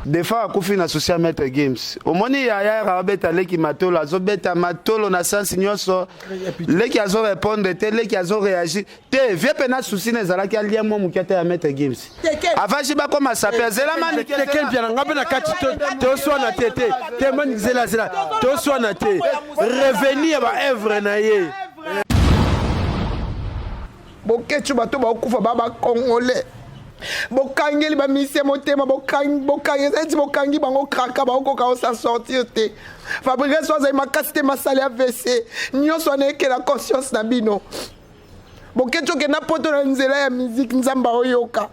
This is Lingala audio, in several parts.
Des fois, à Koufi na social Maître Games. Au moment où il y a un leki matolo, azo beta matolo na sens nyoso, leki azo répondre, leki azo réagir. Te viens pena souci na zala ki alia mo mukete ya Maître Games. Avant jiba koma sape zela mani Tekel bien ngabe na kati to so na tete. Te mani zela to so na te. Revenir ba œuvre na ye. Bokechu bato ba okufa baba congolais. Bokangeli ba mise motema bokangi bango kraka ba okoka osa sortir te. Fabrice soza makasite masale AVC. Nyonso na ke la conscience na bino. Bokechu ke na poto na nzela ya musique nzamba oyoka.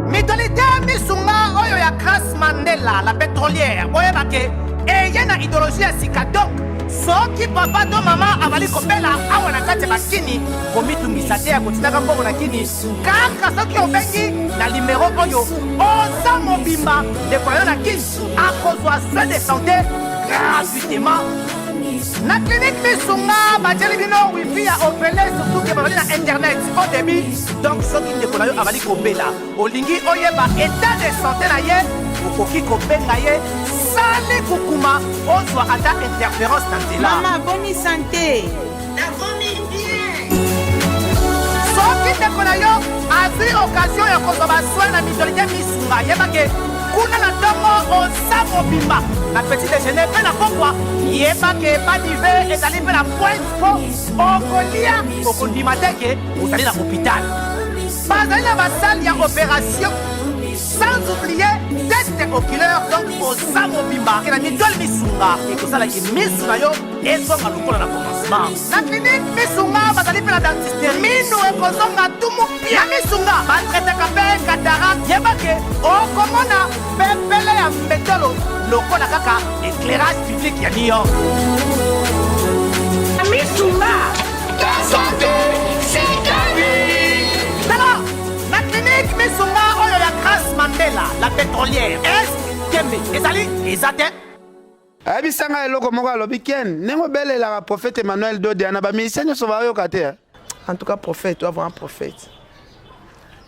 Mitolite misunga oyo ya Grace Mandela la pétrolière. Oye bake eyena idéologie ya sika donc. Soki papa to mama avali kopela awa na kati bakini komitungisa te ya kotinaka mbongo na kini kaka soki obengi na numéro oyo oza mobimba ndeko yo na kini akozwa soin de santé gratuitement na clinique misunga batieli bino wifi ya opele surtout ke bazali na internet au début donc soki ndeko na yo avali kopela olingi oyeba état de santé na ye okoki kobenga ye sale kukuma ozwa ata interférence na nzela. Mama, bonne santé. Soki ndeko na yo azwi occasion ya kozwa baswin na mitolite misunga yebake kuna na ntongo oza mobimba na petit déjeuner mpe na pokwa yebake badive ezali mpe na pointe mpo okolia okondima teke ozali na hôpital bazali na basale ya opération sans oublier test oculaire donc oza mobimba ke na mitole misunga ekosalaki misu na yo ezonga lokola na commencement na clinique misunga bazali mpe na dentiste minu ekozonga tumu pia misunga batretaka mpe cataracte yebake okomona pepele ya mbetolo lokola kaka éclairage public ya New York misunga santé clinique misunga oyo ya Grace Mandela la pétrolière est kembe ezali ezate abisanga eloko moko alobi ken nengo belela prophète Emmanuel Dodiana ba ministère nyoso bayoka te. En tout cas prophète tu vas voir un prophète.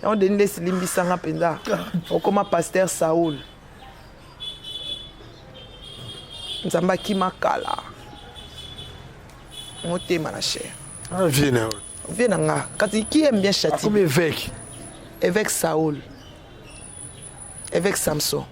Et on donne les limbisanga penda okoma pasteur Saoul nzamba kimakala motema na cher viens nga kati qui aime bien châtier comme évêque évêque Saoul, évêque Samson.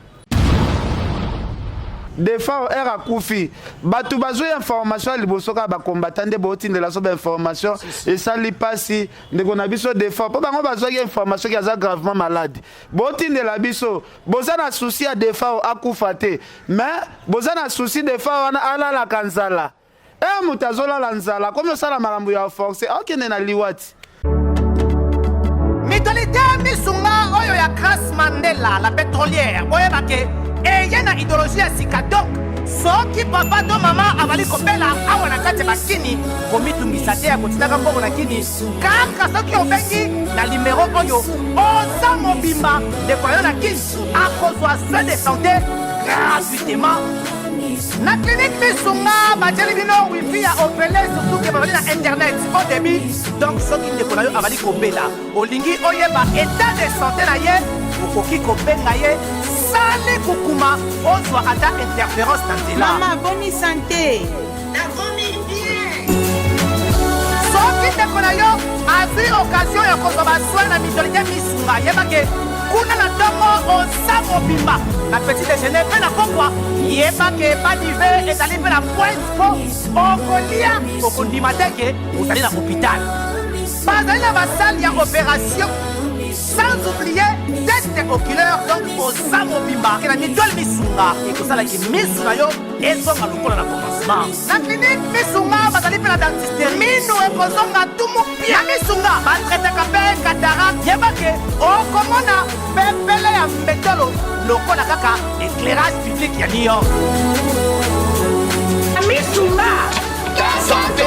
Des fois, era Koufi, batu bazo information libosoka ba combattant de botine de la sobe information et ça li passi de qu'on a biso des fois pas bango bazo information qui a gravement malade. Botine de la biso, boza na souci à des fois akufate, mais boza na souci des fois ala la kanzala. E mutazola la nzala, comme ça la marambu ya force, OK na liwati. Mitolite misunga oyo ya Grace Mandela la pétrolière oyebake eyena idéologie ya sika donc soki papa to mama avali kopela awa na kati bakini komitungisa te ya kotinaka mbongo na kini kaka soki obengi na numéro oyo oza mobimba ndeko yo na kini akozwa soin de santé gratuitement na clinique misunga batieli bino wifi ya opele surtout ke bazali na internet au début donc soki ndeko na yo avali kopela olingi oyeba état de santé na ye okoki kobenga ye sale kukuma ozwa ata interférence na nzela. Mama, bonne santé. soki ndeko na yo azwi occasion ya kozwa baswin na mitolite misunga yebake kuna na ntongo oza mobimba na petit déjeuner mpe na pokwa yebake badive ezali mpe na pointe mpo okolia okondima teke ozali na hôpital bazali na basale ya opération sans oublier test oculaire donc oza mobimba ke na mitole misunga ekosalaki misu na yo ezonga lokola na commencement na clinique misunga bazali mpe na dentiste minu ekozonga tumu pia misunga batretaka mpe cataracte yebake okomona pepele ya mbetolo lokola kaka éclairage public ya New York misunga santé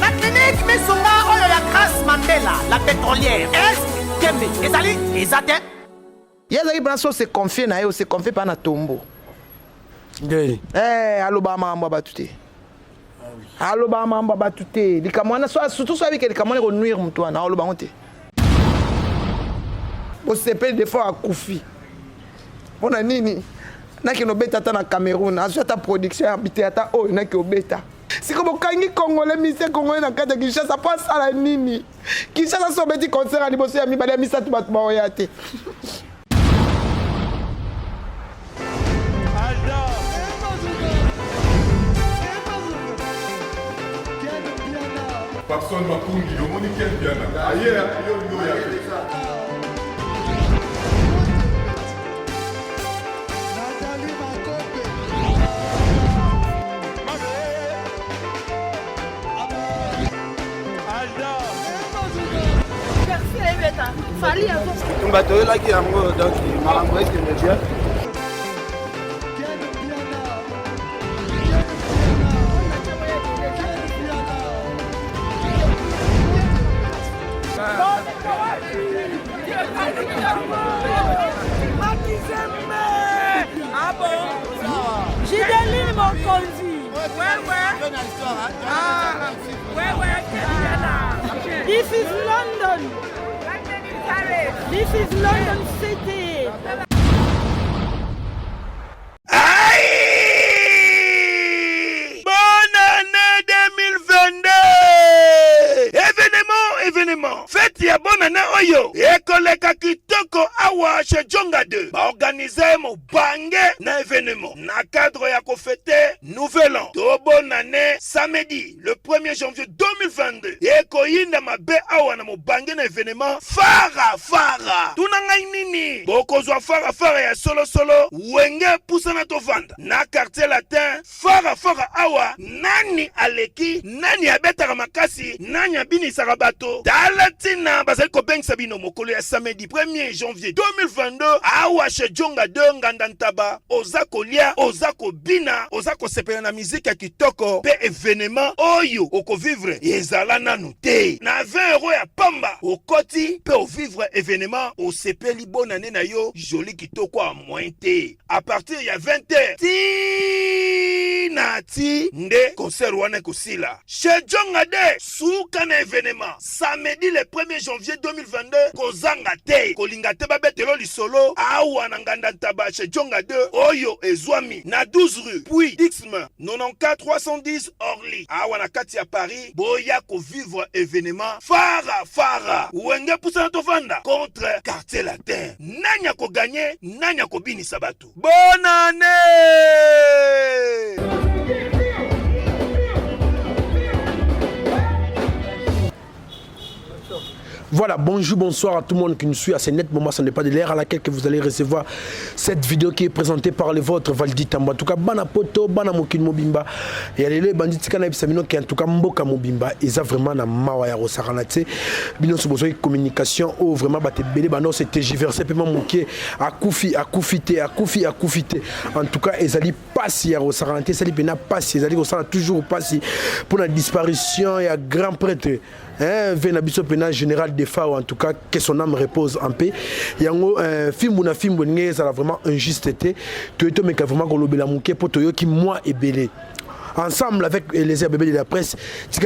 na clinique misunga oyo ya Grace Mandela la pétrolière est kembe ezali ezate Yazaki bana so se confier na yo, se confier pas na tombo. Aloba mambo batute. Aloba mambo batute. Likamwana surtout so avec likamwana ko nuire mtu na aloba ngote. Bo sepe des fois akufi. Pona nini? Naki no beta ta na Cameroun, azu ta production habité ata o naki obeta. Si comme kangi congolais mise congolais na kata Kinshasa passe à la nini. Kinshasa so beti concert à liboso ya mibale misa tu batu ba oyate. Personne m'a conduit, le monde est bien. Ailleurs, il y a bato oyelaki yango donc makambo ekende bien. Gideline Mokonzi. This is London. This is London City. Bonne année 2022. Événement. Fête ya bonne année oyo. Ekoleka kitoko awa chez Djonga 2. Ba organiser mo bange na événement. Na cadre ya ko fêter nouvel an. To bonne année samedi le 1er janvier 2022. Ekoyinda mabe awa na mo bange na événement fara. Tunanga nini? Bokozwa fara ya solo wenge pusana to vanda. Na quartier latin fara awa nani aleki, nani abetaka makasi, nani abinisa bato. Dalatina bazali ko bengisa bino mokolo ya samedi 1er janvier 2022 awa chez Djonga 2 ngandantaba oza kolia, oza kobina, oza kosepela na musique ya kitoko pe événement oyo oko vivre ezala nanu te. Na 20 € ya pamba okoti pe o vivre événement au sepeli bonne année na yo joli kitoko a moins te. À partir ya 20h ti nde concert wana kosila chez Djonga 2 suka na événement samedi le 1er janvier 2022 kozanga te kolinga te babetelo lisolo awa na nganda ntaba chez Djonga 2 oyo ezwami na 12 rue puis Dixme 94 310 Orly awa na kati ya Paris boya ko vivre événement fara wenge pusana to vanda contre quartier latin nanya ko gagner nanya ko binisa bato. Bonne année. Voilà, bonjour, bonsoir à tout le monde qui nous suit à ce net moment, ce n'est pas de l'air à laquelle que vous allez recevoir cette vidéo qui est présentée par les vôtres Valdi Tamba. En tout cas, bana poto, bana mokin mobimba. Et les bandits kana bisamino qui en tout cas mboka mobimba, ils ont vraiment na mawa ya rosaranate. Bino so besoin de communication ou vraiment batte belé bano c'est tergiversé paiement moké à koufi. En tout cas, ils allaient passer ya rosaranate, ça li pena passer, ils allaient rosana toujours passer pour la disparition et à grand prêtre. Venabiso pena général de FAO en tout cas que son âme repose en paix. Yango film ça a vraiment injuste été. Toyeto meka vraiment kolobela muke poto yo ki moi et belé. Ensemble avec les bébés de la presse,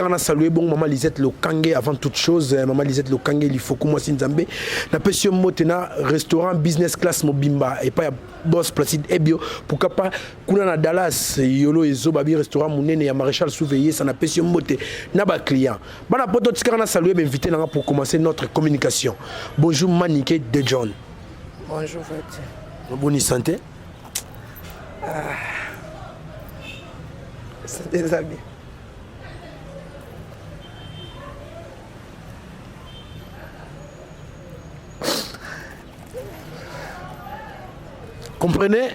on a salué bon maman Lisette Lokange avant toute chose. Maman Lisette Lokange, il faut que moi Sinzambe. Na passion motena restaurant business class mobimba et pas boss Placide Ebio. Pourquoi pas kuna na Dallas yolo ezo babi restaurant munene ya maréchal surveillé ça na passion moté na ba client. Bana poto tika na salué invité là pour commencer notre communication. Bonjour Maniké de John. Bonjour Fati. Bonne santé. C'est des amis. Comprenez,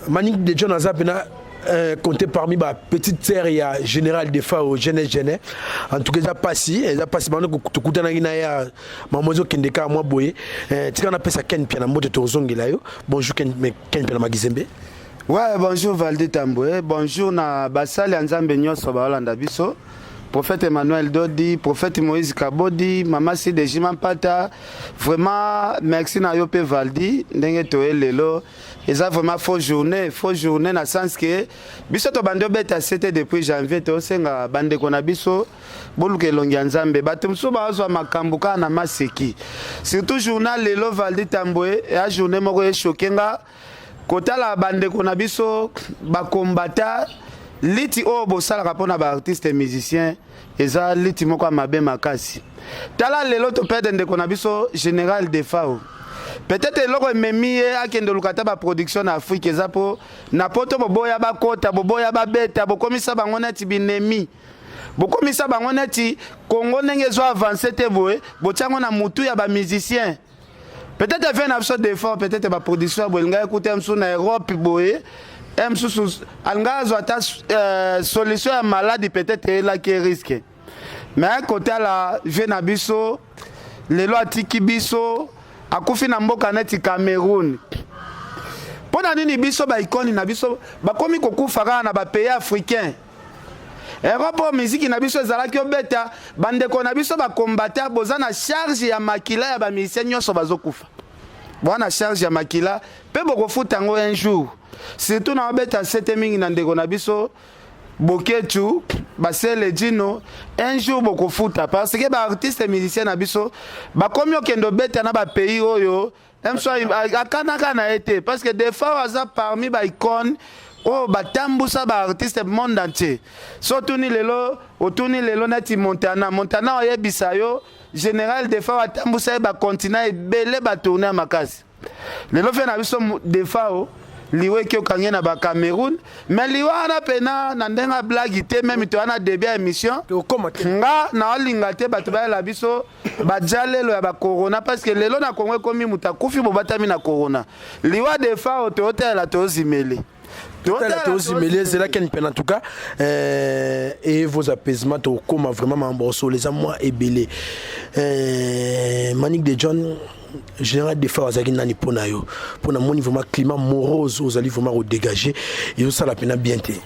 Manique de John Azapena compté parmi ma petite sœur et général de FAO jeunesse. En tout cas, ça passe. Maintenant que tu as ya mamozo kendeka moi boye. Tu as appelé ça Ken Piana mode tozongi là yo. Bonjour Ken Piana Magizembe. Ouais, bonjour Valdi Tamboué, bonjour na basali nzambe nyonso ba Holanda biso. prophète Emmanuel Dodi, prophète Moïse Kabodi, Mama Side Jimampata. Vraiment, merci na yo pe Valdi, ndenge toye lelo. Et ça vraiment fausse journée dans le sens que biso to bande beta c'était depuis janvier to senga bande kona biso boluke longia nzambe batumso bazwa makambuka na maseki. Surtout journal lelo Valdi Tamboé et a journée moko e chokenga kota la bande kona biso ba combattant liti o bosala kapona ba artiste et musicien eza liti moko mabe makasi. Tala lelo to perdre ndeko na biso général Defao. Peut-être loko memi akende lukata ba production na Afrique eza po na poto boboya ba kota boboya ba beta bokomisa bango neti binemi. Bokomisa bango neti Congo ndenge zo avancer te boye botiango na mutu ya ba musicien. Peut-être fait na biso d'effort peut-être ba production bolinga écouter msu na Europe boye. Msu alanga zo ata solution ya maladie peut-être là qui risque. Mais à côté la jeune biso lelo atiki biso akufi na mboka neti Cameroun. Pona nini biso ba ikoni na biso bakomi kokufa na ba pays africain. Europe musique na biso ezalaki obeta bandeko na biso ba combattre boza na charge ya makila ya ba musicien nyonso bazokufa. Bona charge ya makila pe boko futa ngo un jour. Surtout na obeta sete mingi na ndeko na biso Boketu, Basele Dino, un jour boko futa parce que ba artiste musicien na biso ba komi okendo beta na ba pays oyo emso akana na été parce que des fois waza parmi ba icône oh batambusa ba artiste monde entier surtout ni lelo otuni lelo nati Montana oyebisa yo général des fois batambusa ba continent ebele ba tourner makasi lelo fe na biso des fois liwe ki okangé na ba Cameroun mais liwa na pena na ndenga blague te même to na début émission nga na olinga te bato ba la biso ba jalelo ya ba corona parce que lelo na Congo komi mutakufi bo batami na corona liwa de fa to hôtel to zimeli c'est là qu'il en tout cas et vos apaisements comme vraiment m'embrosso les amours et belé Manique de John général des fois azaki nani pona yo pona moni vraiment climat morose aux allez vraiment dégager et ça la peine bien té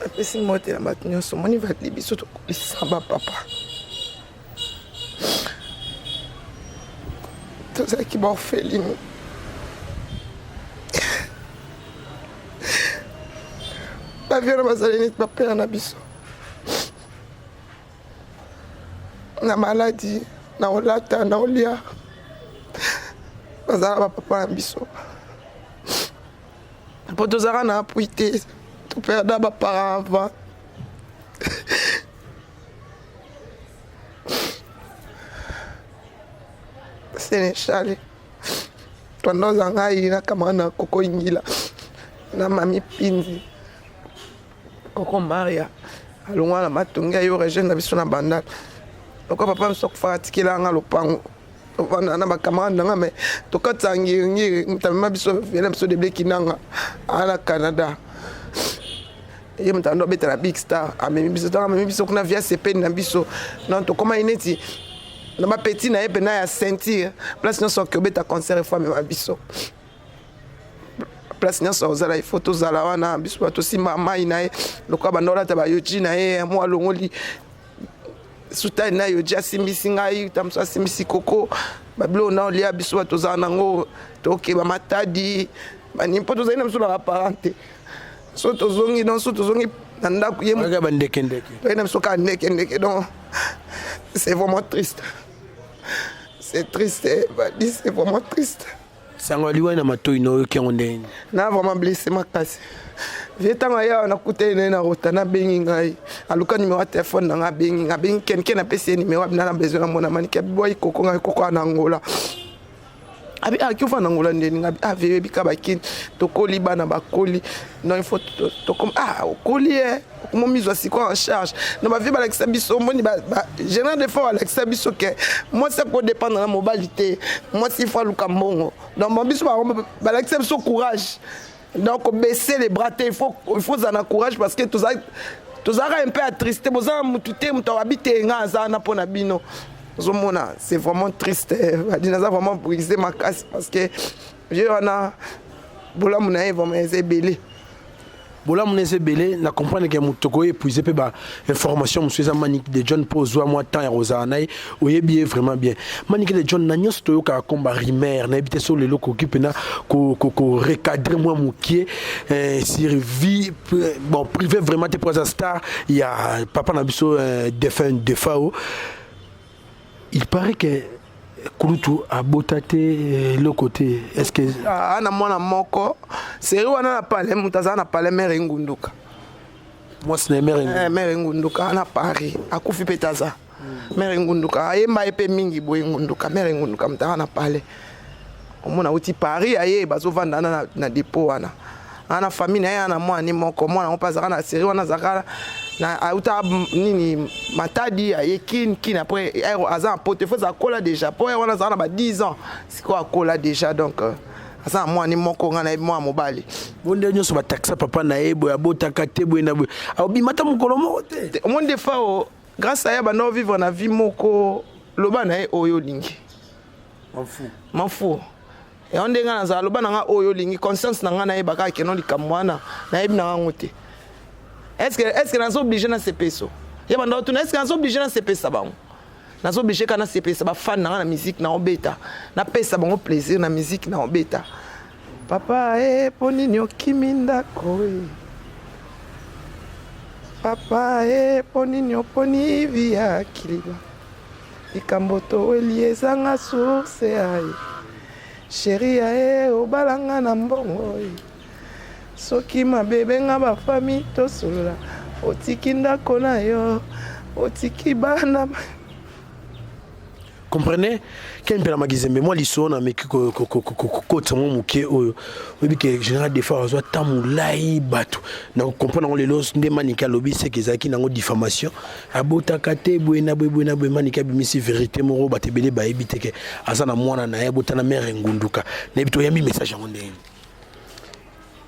apesi mote na bato nyonso moni vatli biso tokolisa bapapa tozalaki baorpheline baviona bazali neti bapela na biso na maladi na olata na olia bazala bapapa na biso po tozalaka na apui te toperda bapara avant sénéchale tondoza ngai na kamara na koko ingila na mami Pinzi koko Maria alongwa na matongi ayo regene na biso na bandala loko papa mso kufaka tikela nga lopango na bacamarade nanga me tokatisa ngiri mutamema biso vele biso de bleki nanga ala Canada ye mutando betala Big Star amemi biso kuna via sepeni na biso non tokoma ineti na bapeti na ye pena ya sentir place nyonso okobeta concert efo amema biso place nyonso ozala ifo tozala wana biso bato simba mai na ye lokola bandolata bayoji na ye mwa alongoli sutani na yoji asimbisi ngai tamuso asimbisi koko babilo na olia biso bato ozala nango tokeba matadi banimpo tozali na biso na baparente so tozongi non so tozongi na ndako ye bandekendeke na biso ka ndekendeke donc c'est vraiment triste c'est triste c'est vraiment triste sango liwa na matoi no kengo ndeni na vraiment blessé makasi vietanga ya na kutene na rota na bengi ngai aluka numéro téléphone na bengi ken na pesi numéro na besoin na mona manike boy koko ngai koko na Angola abi akifa na Angola ndeni ngabi ave bika bakin tokoli bana bakoli non il faut to comme okoli comment mise aussi quoi en charge na ba vie ba Alexa biso moni ba général de fois Alexa biso que moi ça peut dépendre de la mobilité moi s'il faut luka mbongo donc mon biso ba Alexa biso courage donc baisser les bras il faut en courage parce que tous un peu attristé boza mutute muto habiter nga za pona bino zomona c'est vraiment triste dinaza vraiment briser ma casse parce que je on a bola munae vraiment ezebele bola munese belé na comprendre que mutoko épuisé pe ba information monsieur za Manick de John pose moi temps ya Rosanay oyebi vraiment bien Manick de John na nyos to yoka komba rimer na ebité sur le loko qui pena ko recadrer moi mukie sur vie bon privé vraiment te pose star il y a papa na biso défunt Defao il paraît que Kulutu a botaté le côté est-ce que ana mwana moko seri wana na pale mutaza na pale mere ngunduka moi c'est mere ngunduka na Paris akufi petaza mere ngunduka ayemba epe mingi boye ngunduka mere ngunduka mutaza na pale omona uti Paris aye bazovanda na dépôt wana ana famille na ana mwana moko mwana opazaka na seri wana zakala na auta nini matadi ayekin après aza pote faut ça cola déjà pour on a ba 10 ans c'est quoi cola déjà donc asa moi ni moko ngana moi mobali bonde nyoso ba taxa papa na ebo ya botaka tebo na bo obi mata mukolo moko te monde fa grâce à ya ba no vivre na vie moko loba na oyo lingi m'en fou et on denga na za loba na oyo lingi conscience na ngana e baka keno likamwana na ebi na ngote. Est-ce que nous sommes obligés de se payer ça? Est-ce que nous sommes obligés de se payer ça? Nous sommes obligés de se payer ça. Nous sommes fan de la musique, nous sommes bêta. Nous avons plaisir de la musique, nous sommes bêta. Papa, poninyo kiminda koe. Papa, poninyo poni via kiliba. Ikamboto elie zanga source aye. Chérie, obalanga na mbongo. Soki mabebe nga ba famille to sola otiki ndako na yo otiki bana comprenez quel pela magizembe moi lisona mais ko tamo muke oyo obi ke général des fois azwa tamulai bato na comprendre on les los nde Manick lobi c'est que zaki nango diffamation abota kate buena Manick bimisi vérité moro batebele ba ebite ke azana mwana na yabota na mère ngunduka na bito yami message ngo ndeni.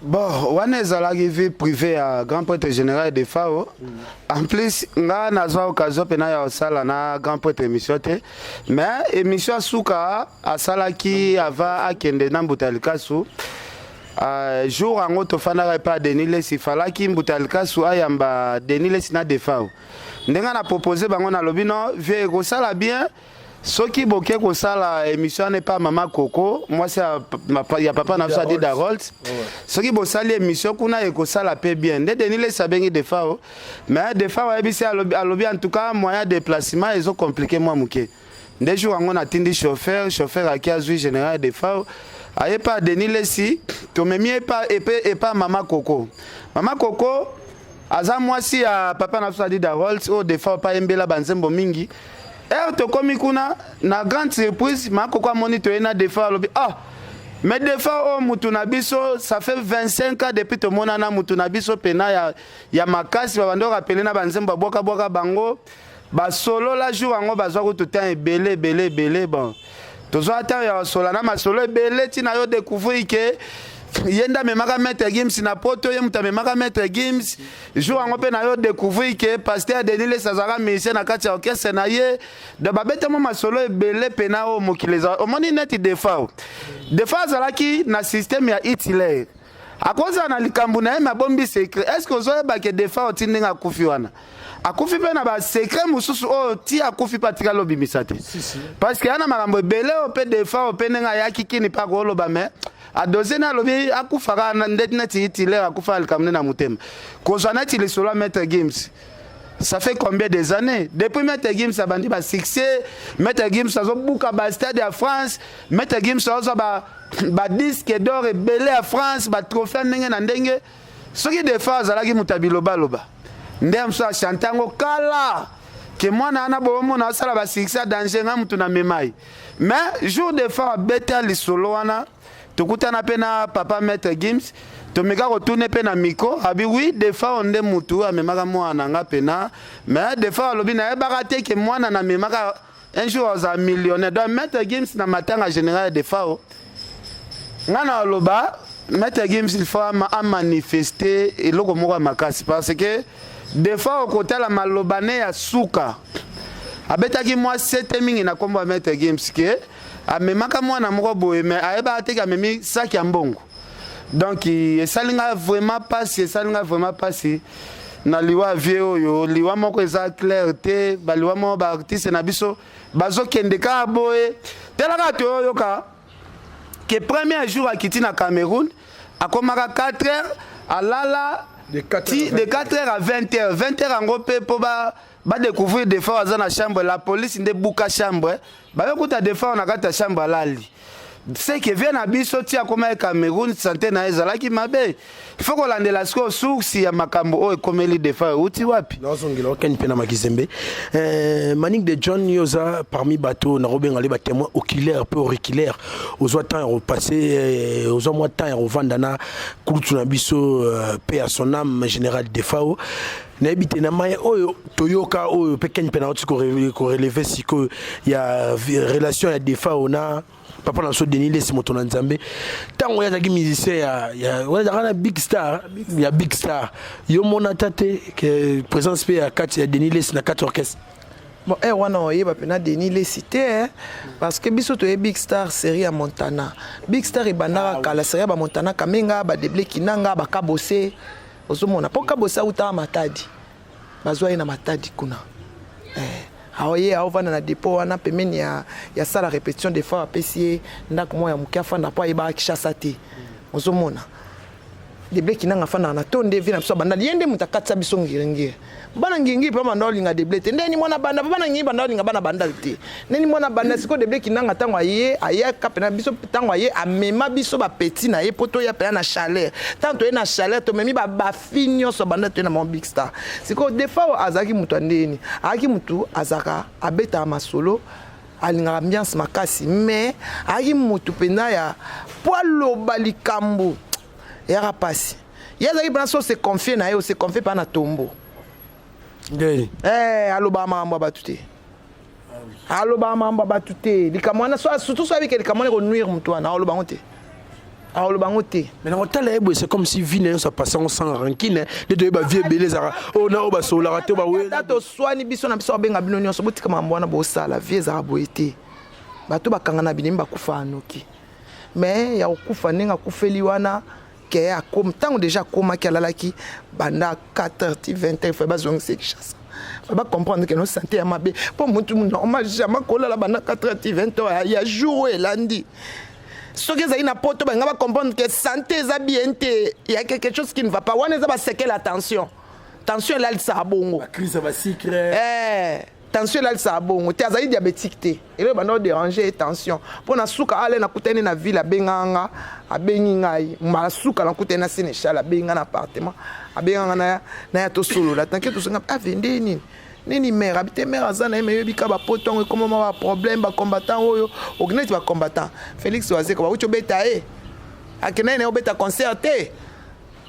Bon, on est à la vie privée à Grand Prêtre Général de Fao. En plus, on a l'occasion de faire na Grand Prêtre émission. Mais émission Souka, à Salaki, Ava, à Kende, Nambutalikasu. Jour en autre, on pas Denile, si Falaki, Mbutalikasu, Ayamba, Denile, Sina de Fao. Nous avons proposé, on a lobby, non, vieux, ça bien. Ce qui bloquait que ça, la émission n'est pas Maman Coco. Moi, c'est il y a papa n'a pas dit d'Harold. Ce qui bloquait l'émission, qu'on a écouté ça la paix bien. Des derniers ça bien des fois, mais des fois, c'est à lobby en tout cas moyen de déplacement, ils ont compliqué moi mouké. Des jours on a attendu chauffeur à qui a joué général des fois. Aïe pas Denis si, tu me mets pas et pas Maman Coco. Maman Coco, aza moi si à papa n'a pas dit d'Harold, oh des fois pas Mbela Banzembo Mingi. To komi kuna na grande surprise mako kwa moniteur na defa lobi mais defa mutu na biso ça fait 25 ans depuis to mona na mutu na biso pena ya makasi ba bando rappeler na banzemba boka bango ba solo la jour ngo bazwa ko tout temps belé bon tozo ata ya solo na ma solo belé tina yo découvrir que yenda memaka mettre Gims na poto ye muta memaka mettre Gims jour ngo pe na yo découvrir que pasteur Denis Sazara musicien na kati orchestre na ye de babete mo masolo ebele pena o mokileza o moni net defa zalaki na système ya Hitler akoza na likambu na ye mabombi secret est-ce que ozoyeba ke defa otindenga akufi wana akufi pe na ba secret mususu o ti akufi patika lobimisa te parce que ana makambo ebele o pe defa o pe nenga yaki kini pa ko loba mais a dozena lobi akufaka na ndeti itile akufa likamne na mutema kozana ti le solo Maître Gims ça fait combien des années depuis Maître Gims a bandi ba succès Maître Gims azo buka ba stade à France Maître Gims azo ba disque d'or et belé à France ba trophée ndenge na ndenge soki de fois azalaki mutabiloba loba ndem so chantango kala que moi na bomo na sala ba succès danger nga mutu na memai mais jour de fois beta li solo wana tokutana pena papa Maître Gims tomeka retourner pena miko abi oui des fois on de mutu amemaka mwana nga pena mais des fois lobi na ebakate ke mwana na memaka un jour aux millionnaire donc Maître Gims na matanga général des fois ngana loba Maître Gims il faut manifester et loko moko makasi parce que des fois au côté la malobane ya suka abetaki moi 7 mingi na kombo Maître Gims ke amemaka mwana moko boye mais ayeba ateka memi saki ya mbongo donc esalinga vraiment passé na liwa vie oyo liwa moko eza clair te baliwa moko baartiste na biso bazokende kaka boye telaka toyoyoka ke premier jour akiti na Cameroun akomaka 4 heures alala de 4 heures à 20 heures 20 heures yango mpe mpo badécouvrir des fois aza na chambre la police nde buka chambre bayokuta des fois na kati ya chambre alali c'est que vient na biso ti akoma Cameroun santé na ezalaki mabe il faut kolandela siko source ya makambo oyo ekomeli des fois uti wapi nazongela okani mpe na makizembe Manick de John yoza parmi bateau na robenga les témoins oculaires peu auriculaires aux temps ya repasser aux mois temps ya rovanda na kulutu na biso paix à son âme général de Fao na ebite na mai oyo toyoka oyo pe keni pena otiko relever siko ya relation ya de Fao na papa na so Denis Les moto na Nzambe tango ya zaki musicien ya wala big star yo mona tate que présence pe ya kati ya Denis Les na 4 orchestre bon wana oyeba pena Denis Les cité parce que biso to big star série à Montana big star ebandaka kala série ba Montana kamenga ba deble kinanga ba kabose ozomona po kabose uta matadi bazwa ina matadi kuna aoye aovana na dépôt wana pemeni ya sala répétition des fois apesi ndako moya mukiafa na pa iba kishasa te ozomona deble kinanga fana na tonde vina biso banda yende mutakatsa biso ngiringi bana ngingi pa manda olinga deble te ndeni mwana banda bana ngingi banda olinga bana banda te ndeni mwana banda siko deble kinanga tango aye kapena biso tango aye amema biso ba petit na ye poto ya pena na chaleur tanto na chaleur to memi ba finyo so banda to na mon big star siko des fois azaki mutu ndeni aki mutu azaka abeta masolo alinga ambiance makasi mais aki mutu pena ya poalo balikambu ya rapasi yazaki bana so se confier na ye se confier pa na tombo aloba mambo batute aloba mambo batute likamwana so surtout so avec likamwana ko nuire mutu wana aloba ngote aloba ngote mais na hôtel ebo c'est comme si vine ça passe sans rancune les deux ba vie beleza on a oba so la raté ba we dato swani biso na biso benga bino nyonso botika mambo wana bo sala vie za boete bato bakanga na binimba kufa anoki mais ya okufa ninga kufeli wana que a comme tant déjà comment qu'elle a qui banda 4h20 faut pas zonga c'est chasse faut pas comprendre que nos santé à mabe pour tout le monde normal jamais kola la banda 4h20 il y a jour et lundi ce que ça ina poto ba ngaba comprendre que santé za bien té il y a quelque chose qui ne va pas wana za ba séquer la tension là ça bongo la crise va secret tension là ça bon tu as diabétique té et le bando déranger tension pour na suka ale na kutene na ville abenganga abengi ngai ma suka na kutene na Sénéchal abenga na appartement abenga na ya to solo la tanke to senga avende nini mère habite mère azana me bika ba poton comment ba problème ba combattant oyo ogneti ba combattant Félix Wazeka ba ucho beta akena ne obeta concerté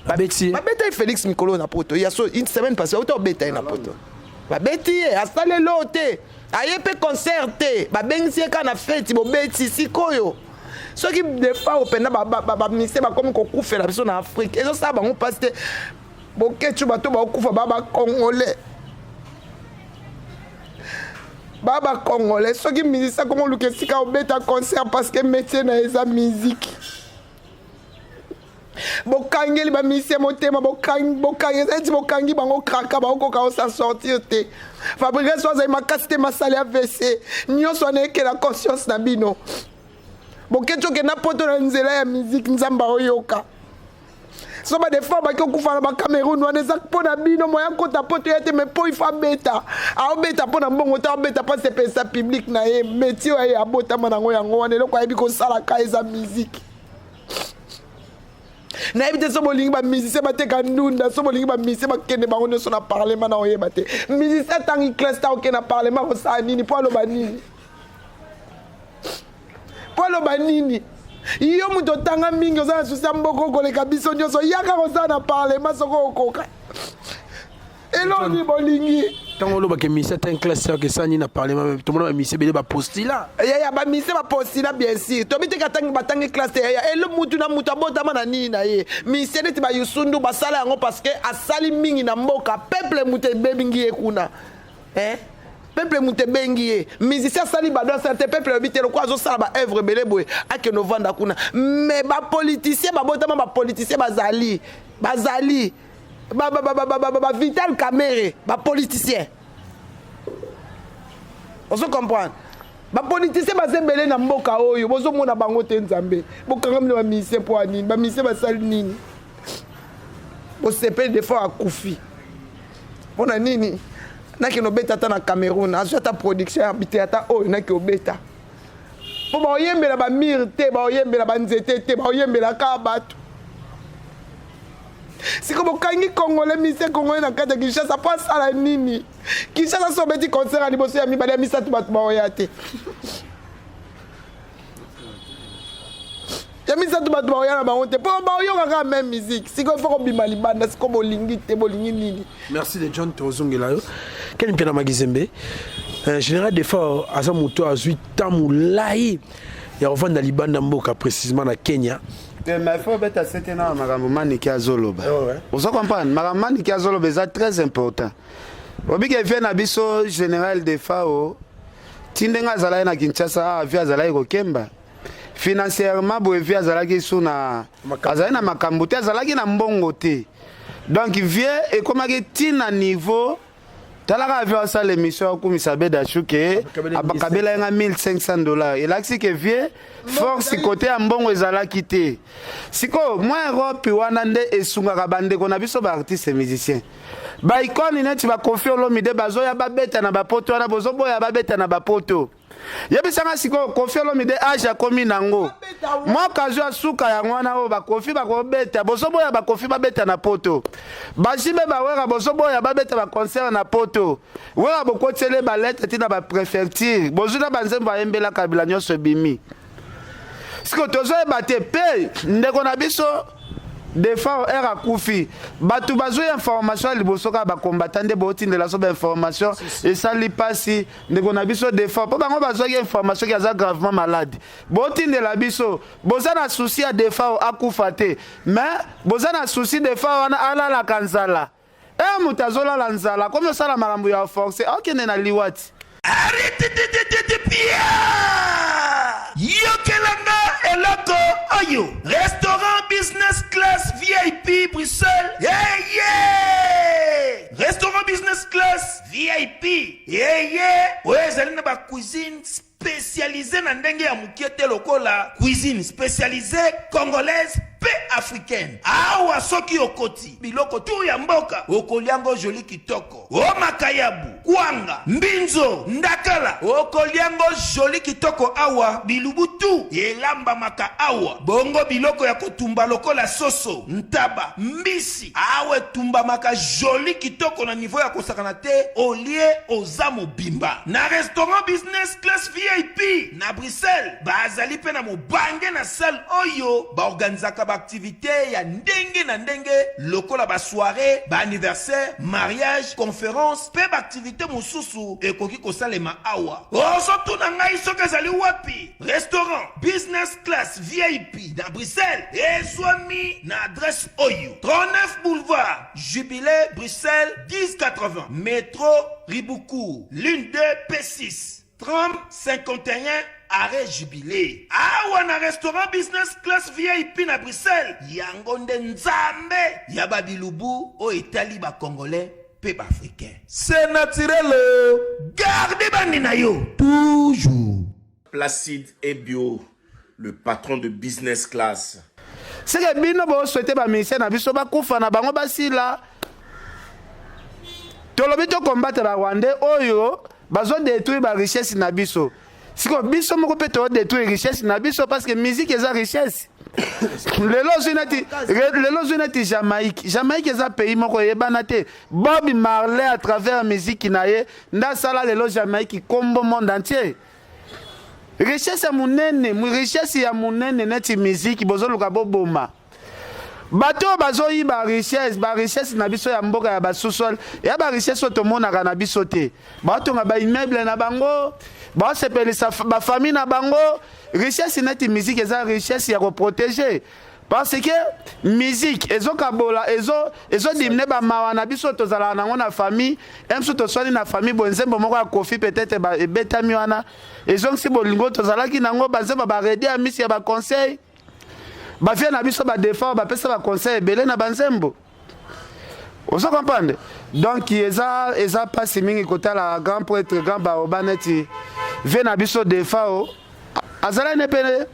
ba beta Félix Mikolo na poto il y a une semaine passée auto beta na poto ba beti asale lote aye pe concerté ba bengisi ka na fête bo beti sikoyo ce qui des fois openda ba ministère ba comme ko kufela biso na Afrique ezo sa bango passe bo kechu bato ba kufa ba congolais baba congolais ce qui ministère comment le kesika obeta concert parce que métier na eza musique bokangeli ba mise motema bokangi bango kraka bakoka osa sortir te Fabrice soza makasite masali AVC nyonso na ke la conscience na bino bokecho ke na poto na nzela ya musique nzamba oyoka so ba des fois ba kokufa ba Cameroun wana za pona bino moya kota poto yete mais po il faut beta a beta pona mbongo ta beta pas se pensa public na ye métier ya bota manango yango wana lokwa yebi ko sala ka eza musique na ebite so bolingi ba musicien bateka ndunda so bolingi ba musicien bakende bango nyonso na parlement na oyeba te musicien tangi classe ta okende na parlement kosala nini po aloba nini yo mutu otanga mingi oza na susi ya mboko koleka biso nyonso yaka kosala na parlement soko okoka eloni bolingi tango lo ba ke misa ten classe que ça ni na parlement tout le monde ba misa bele ba postila ya ba misa ba postila bien sûr to biteka tangi batangi classe ya elo mutu na mutu abotama na nini na ye misa neti ba yusundu basala yango parce que asali mingi na mboka peuple mutu bebingi ekuna peuple muté bengi musicien sali ba dans certains peuple habité le quoi zo sala ba œuvre belé boy ake no vanda kuna mais ba politicien ba botama ba politicien bazali ba Vital Kamerhe ba politicien on se comprend ba politicien ba zembele na mboka oyo bozo mona bango te nzambe bokanga mna ba musicien po anini ba musicien ba sali nini bo sepe des fois akufi pona nini naki no beta ta na Cameroun azo ta production habité ata oyo naki obeta po ba oyembela ba mirte ba oyembela ba nzete te ba oyembela ka bato siko bokangi congolais mise congolais na kata Kinshasa pas sala nini Kinshasa so beti concert ani boso ya mibale misatu bato ba oyate ya misatu bato ba oyana ba honte po ba oyoka ka même musique siko foko bima libanda siko bolingi te bolingi nini. Merci de John Tozongela yo ken mpena magizembe général des fois asa moto azui tamulai ya ovanda libanda mboka précisément na Kenya. Mais il faut que tu Maramani qui a Zoloba. Vous comprenez, Maramani qui a Zoloba est très important. Obi que vient abiso général de FAO, Tindenga Zalaï na Kinshasa, via Zalaï Kokemba. Financièrement, bo via Zalaï suna Azalaï na Makambote, Zalaï na Mbongote. Donc vient et comme à tina niveau Talaka vu ça l'émission comme Isabe Dachuke abakabela nga $1,500 et là c'est que vie force côté ambongo ezala kité siko moi Europe wana nde esunga bande kona biso ba artiste musicien ba icon net ba confier lomide bazo ya babeta na bapoto wana bozo boya babeta na bapoto yebisanga siko confier lomide age akomi nango moi kazo asuka ya ngwana o ba confier ba ko beta bozo boya ba confier babeta na poto ba jibe ba wera bozo boya babeta ba concert na poto wera bokotele ba lettre tina ba préfecture bozo na banzembo ayembela kabila nyonso bimi siko tozo ebate pe ndeko na biso des fois era kufi batu bazo information liboso ka ba combattant de boti de la so information et ça li passi ndeko na biso des fois po bango bazo information ki aza gravement malade boti de la biso boza na souci à des fois akufa te mais boza na souci des fois wana ala la kanzala mutazola la nzala comme ça la marambo ya forcer okene na liwati arrête de pia yokelanga eloko oyo restaurant business class VIP Bruxelles restaurant business class VIP ezali na ba cuisine spécialisée na ndenge ya mukiete lokola cuisine spécialisée congolaise pe africaine awa soki okoti biloko tu ya mboka okoliango joli kitoko o makayabu kwanga mbinzo ndakala okoliango joli kitoko awa bilubutu elamba maka awa bongo biloko ya kotumba lokola soso ntaba mbisi awe tumba maka joli kitoko na niveau ya kosakana te olie ozamo bimba na restaurant business class VIP na Bruxelles bazali pe na mobange na salle oyo ba organizaka activité ya ndenge na ndenge lokola ba soirée ba anniversaire mariage conférence pe ba activité mususu ekoki kosalema awa osoto na ngai soki ezali wapi restaurant business class VIP na Bruxelles ezwami na adresse oyo 39 boulevard Jubilé Bruxelles 1080 métro Riboukou l'une de P6 3051 arrêt Jubilé awa na restaurant business class VIP na Bruxelles yango nde nzambe ya babilubu o etali ba congolais pe ba africain c'est naturel gardez bandi na yo toujours Placide et Bio le patron de business class c'est que bino bo souhaiter ba ministère na biso ba kufa na bango basila tolobi to combattre ba Rwandais oyo bazo détruire ba richesse na biso siko biso moko pe to détruire richesse na biso parce que musique eza richesse lelo zunati Jamaïque eza pays moko yebana te Bob Marley à travers musique na ye nda sala lelo Jamaïque kombo monde entier richesse ya munene neti musique bozo luka boboma bato bazoyi ba richesse na biso ya mboka ya basosol ya ba richesse otomonaka na biso te batonga ba immeuble na bango basepelisa ba famille na bango richesse neti musique eza richesse ya koprotéger parce que musique ezokabola ezodimine bamawa na biso tozala nango na famille emso toswali na famille bonzembo moko ya kofi peut-être ebetami wana ezongisi bolingo tozalaki nango banzembo baredi ya misi ya baconseil bafie na biso badefort bapesa baconseil ebele na banzembo ozo comprendre donc eza pasi mingi kotala grand prêtre grand baoba neti vie na biso defao azala ne pene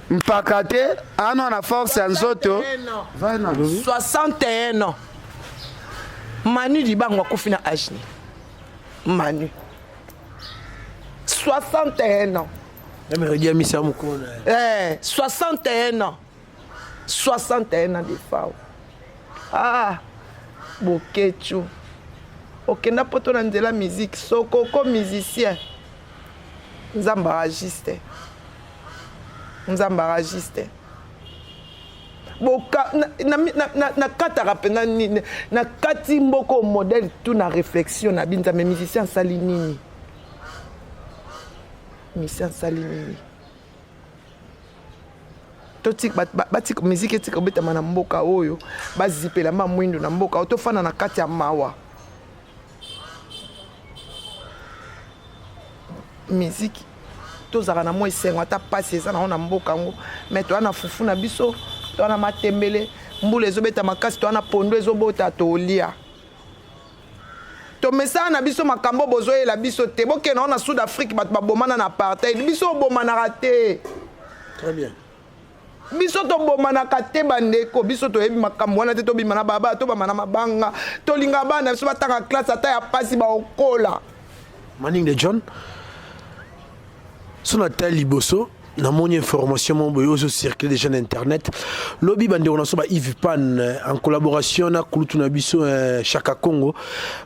mpaka te ano na force ya nzoto 61 ans Manu Dibango akufi na Ajni Manu 61 ans 61 ans 61 ans de fao ah bokechu okenda poto na nzela musique sokoko musicien nzambaragiste boka na kataka pena nini na kati mboko modèle tout na réflexion na binza mais musicien sali nini totik batik musique etika obetama na mboka oyo bazipela mamwindo na mboka otofana na kati ya mawa musique tozaka na mo esengo ata pasi eza na mboka ngo mais toana fufu na biso toana matembele mbula ezobeta makasi toana pondo ezobota tolia tomesa na biso makambo bozoyela biso te bokena na Sud Afrique bato babomana na apartheid biso bomanaka te très bien biso tobomanaka te bandeko biso toyebi makambo wana te tobima na baba tobama na mabanga tolinga bana biso batanga classe ata ya pasi baokola Manning de John son atal liboso na mon information mon boyo sur circuler des jeunes internet lobby bande on a so ba Yves Pan en collaboration na Kulutu na biso Chaka Congo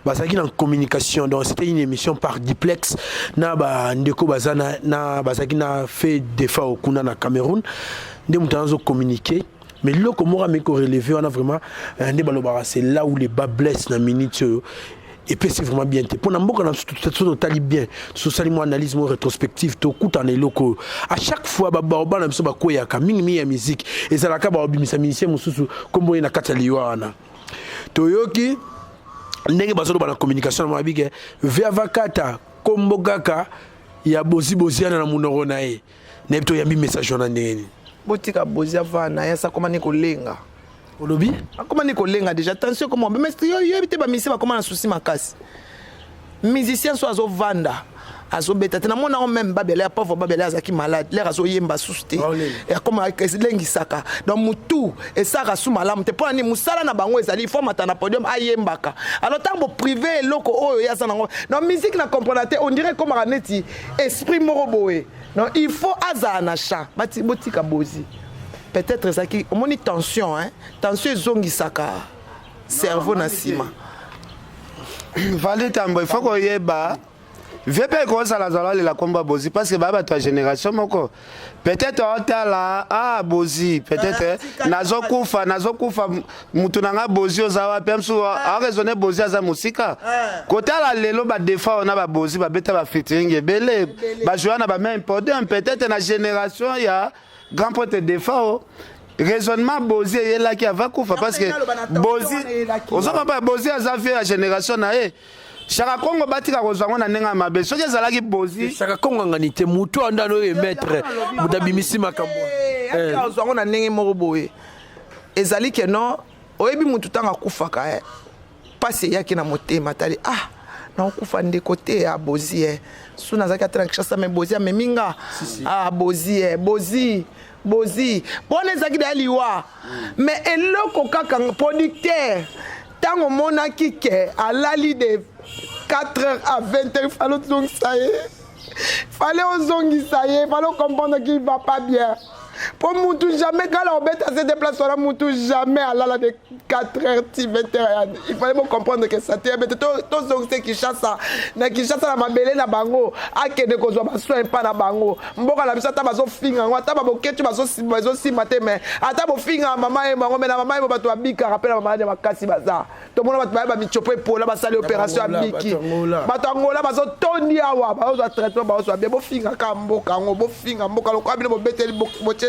bazaki en communication donc c'était une émission par diplex na ba ndeko bazana na bazaki na fait défa au kuna na Cameroun de mutanzo communiquer mais le comment on a relevé on a vraiment un débat c'est là où les bas blessent na minute et puis c'est vraiment bien pour n'importe tout tali bien social mo analyse mo rétrospective to kuta na eloko à chaque fois ba na biso ba koya ka mingi ya musique et ça la ka ba obimisa musicien mususu kombo na kataliwa wana toyoki ndenge bazolo ba na communication na mabige via vakata kombo kaka ya bozi na munoro na e na bito yambi message na ndeni botika bozi avana ya sa koma ni kolenga olobi akoma ni kolenga déjà attention comment mais yo ebite ba misi ba koma na souci makasi musicien so azo vanda azo beta te na mona on même babele ya pauvre babele azaki malade l'air azo yemba souste et comme lengi saka donc mutu et ça rasu malamu te pona ni musala na bango ezali faut matana podium ayembaka alors tango privé loko oyo ya sana donc musique na comprendre te on dirait comme raneti esprit moroboé non il faut azana cha bati botika bozi peut-être ça qui on moni tension hein tension zongisaka cerveau na sima Valet tambo il faut qu'on yeba vepe ko sala zala la combat bozi parce que baba ta génération moko peut-être otala bozi peut-être nazokufa mutu nanga bozi ozawa pemso a raisonner bozi aza musika kotala lelo ba defa ona ba bozi ba beta ba featuring ebele ba joana ba même important peut-être na génération ya grand pote defa raisonnement bozi yela ki avakufa parce que bozi ozoma ba bozi azafi la génération na e Chaka Congo batika kozwango na nenga mabe soki ezalaki bozi Chaka Congo ngani te mutu andano e maître mutabimisi makambo kozwango na nenge moko boye ezali ke non oyebi mutu tanga kufaka pasi yaki na motema tali na kufa ndeko te ya bozi suna zaki atrank chasa me bozi ameminga bozi bona ezaki da liwa mais eloko kaka producteur tango monaki ke alali de 4h à 20h, fallait comprendre qu'il ne va pas bien. Pour Moutou, jamais, quand on met à se déplacer, Moutou, jamais à la de 4h, 20h. Il fallait comprendre que ça t'est. Mais tous ceux qui chassent la mabelle na bango, à que de cause de soin pas na bango. Mboka la bisata bazo finga, ata baboke tu bazo si matin mais ata bo finga maman et maman mais maman et bato abika rappelle maman de makasi baza. Tout le monde va choper pour la salle opération abiki. Bato ngola bazo tondi awa, bazo traitement bazo bien bo finga ka mboka ngo bo finga mboka lo kwa bino bo beteli bo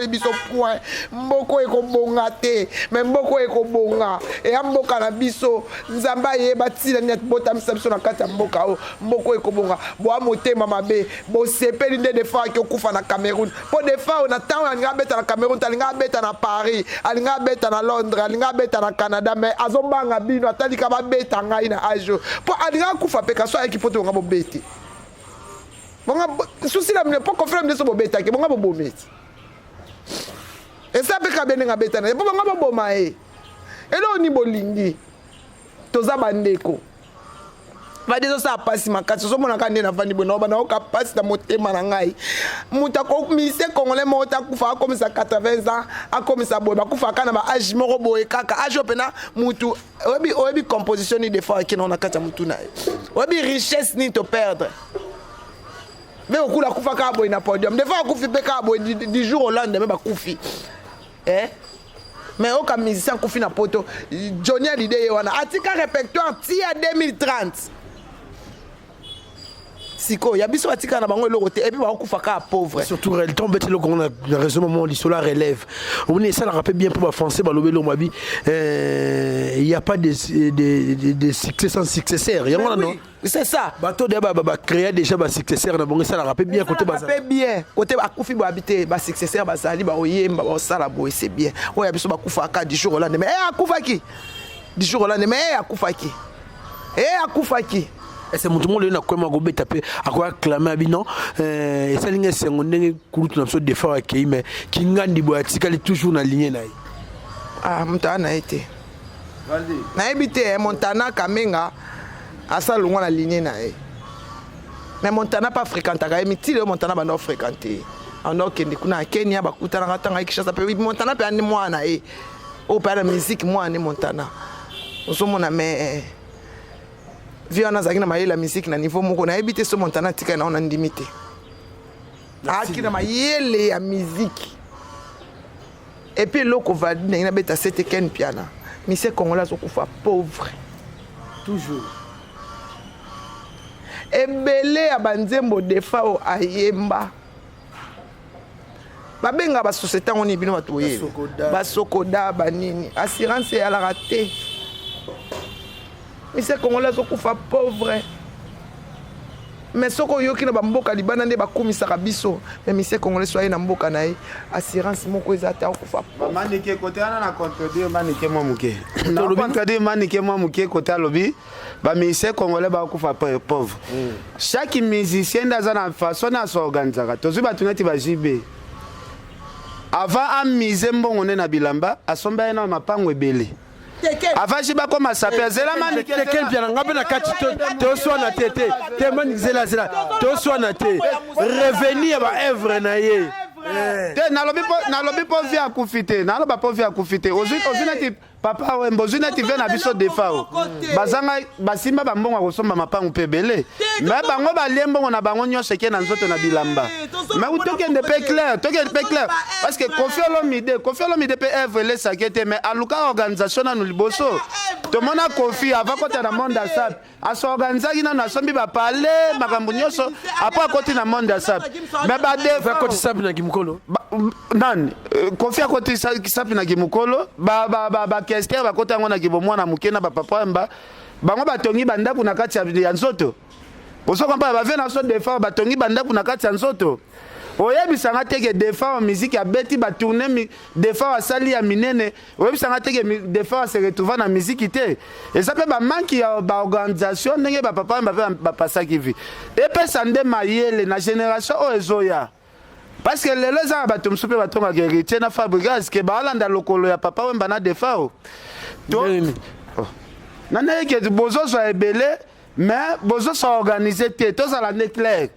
biso point mboko ekobonga te mais mboko ekobonga et mboka na biso nzamba yeba tina net botamisa biso na kati ya mboka o mboko ekobonga boa motema mabe bosepeli nde defa ki okufa na Cameroun po defa na temps alinga beta na Cameroun alinga beta na Paris alinga beta na Londres alinga beta na Canada mais azobanga bino atalika babeta ngai na ajo po alinga kufa peka so ayaki poto nga bobeti bonga souci la ne pas confirmer de so bobeta ke bonga bobometi et ça peka benenga beta na po bonga boboma elo ni bolingi toza bandeko badezo sa pasi makasi so mona kande na vandi bona bana oka pasi na motema na ngai muta ko mise congolais mota kufa comme ça 80 ans a comme ça boy ba kufa kana ba age moko boy kaka age pena mutu obi composition ni defa ki na kata mutu na obi richesse ni to perdre mais okula kufa ka boy na podium defa kufi pe ka boy du jour au lendemain ba kufi mais aucun musicien kufi na poto Johnny Hallyday wana atika répertoire ti à 2030 siko ya biso atika na bango eloko te et puis ba kufa ka pauvre surtout elle tombe le qu'on a raison moment l'histoire relève on est ça la rappelle bien pour ba français ba lobelo mabi il y a pas de succès sans successeur il y a non c'est ça bato de ba créer déjà ba successeur na bango ça la rappelle bien côté ba rappelle bien côté ba kufi ba habiter ba successeur ba sali ba oyemba ba sala boy c'est bien oya biso ba kufa ka du jour au lendemain akufa ki du jour au lendemain akufa ki akufa ki et c'est mon tout le monde na kwema go betape akwa clamer abino et ça linga sengo ndenge kulutu na so defa akei mais kingandi bo atikali toujours na ligne na mutana été na ebité Montana Kamenga asalungwa na ligne na mais Montana pas fréquenté ka mitile Montana ba no fréquenté en okende kuna Kenya bakutana katanga Kinshasa pe Montana pe ani mwana o pa la musique mwana Montana osomona mais viana zaki na mayela musique na niveau moko na ebité so Montana tika na ona ndimité aki na mayele ya musique et puis loko vadi na beta c'était ken piana monsieur congolais sokufa pauvre toujours ebele ya banzembo defa o ayemba babenga ba société ngoni bino batoye ba sokoda banini assurance ya la raté monsieur congolais sokufa pauvre mais soko yoki na bamboka libana nde bakumisaka biso mais monsieur congolais soye na mboka na ye assurance moko ezata okufa manike côté ana na contredire manike mwa muke na contredire manike mwa muke côté alobi ba monsieur congolais ba okufa pauvre chaque musicien ndaza na façon na s'organiser tozu batuneti ba JB avant a mise mbongo na bilamba asomba na mapango ebele avant jiba koma sape zela mani quel bien ngabe na kati to so na tete te mani zela to so na te revenir ba œuvre na ye te nalobi po via kufite naloba po via kufite ozunati papa wembo ozunati via na biso defao bazanga basimba bambongo kosomba mapangu pebele mais bango baliembongo na bango nyonso ke na nzoto na bilamba mais tokende pe clair parce que Koffi Olomide pe œuvre le sakete mais aluka organisation na liboso to mona Koffi avant kota na monde asap aso organiser na nasombi ba parler makambo nyonso après koti na monde asap mais ba defa koti sapi na kimukolo nan Koffi koti sapi na kimukolo ba kester ba kota ngona kibomo na mukena ba papa mba bango batongi bandaku na kati ya nzoto osoka mpa ba vena so defa batongi bandaku na kati ya nzoto oyebisanga teke defa musique ya beti ba tourner defa asali ya minene oyebisanga teke defa se retrouver na musique te et ça peut ba manki ya ba organisation ndenge ba papa ba pasaki vi et pe sande mayele na génération o ezoya parce que les gens batum super batonga héritier na Fabregas ke ba landa lokolo ya papa wemba na defa o to nana ke bozo so ebele mais bozo so organiser te to ça la clair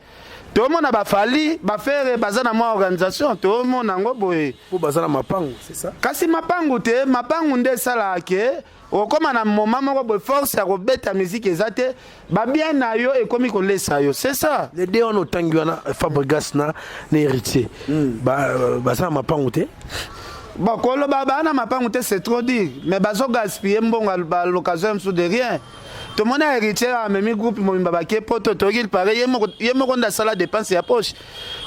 tout le monde a fallu faire bazana moi organisation tout le monde ngo boye pour bazana mapangu c'est ça kasi mapangu te mapangu nde sala ke o koma na moment moko boye force ya robeta musique ezate ba bien na yo et comme ko lesa yo c'est ça les deux on otangi wana Fabregas na héritier bazana mapangu te bon kolo baba na mapangu te c'est trop dire mais bazo gaspiller mbongo l'occasion sous de rien. Tout le monde a héritier à même groupe Momimba Bake poto togil pareil yemo konda sala dépense ya poche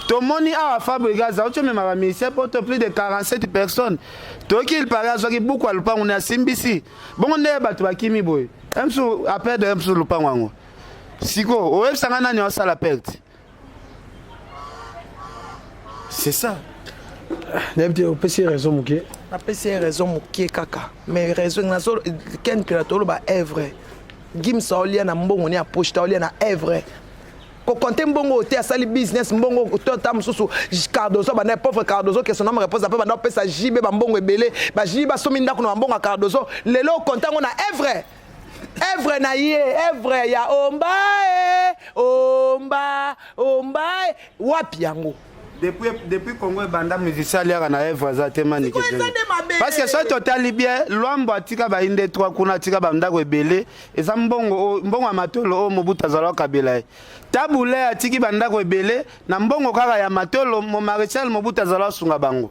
tomoni awa Fabregas auto même ma ministère porte plus de 47 personnes toki il paraît azoki beaucoup alupango na simbisi bongo nde bato bakimi boy emsu après de emsu lupango ngo siko o sanga nani osala perte c'est ça n'habite au PC raison muke na PC raison muke kaka mais raison na so ken piratolo ba est vrai Gimsa olia na mbongo ni aposta olia na est vrai ko compter mbongo te asali business mbongo to tam susu Cardozo ba na pauvre Cardozo que son nom repose après ba na pesa jibe ba mbongo ebele ba jiba somi ndako na mbongo Cardozo lelo compter ngo na est vrai na ye est vrai ya omba wapi yango depuis Congo banda musicien aliaka na Eve azatemani parce que soit total bien lwambo atika ba inde 3 kuna atika ba ndako ebele eza mbongo amatolo o Mobutu azalaka kabela tabule atiki ba ndako ebele na mbongo kaka ya matolo mo maréchal Mobutu azalaka sunga bango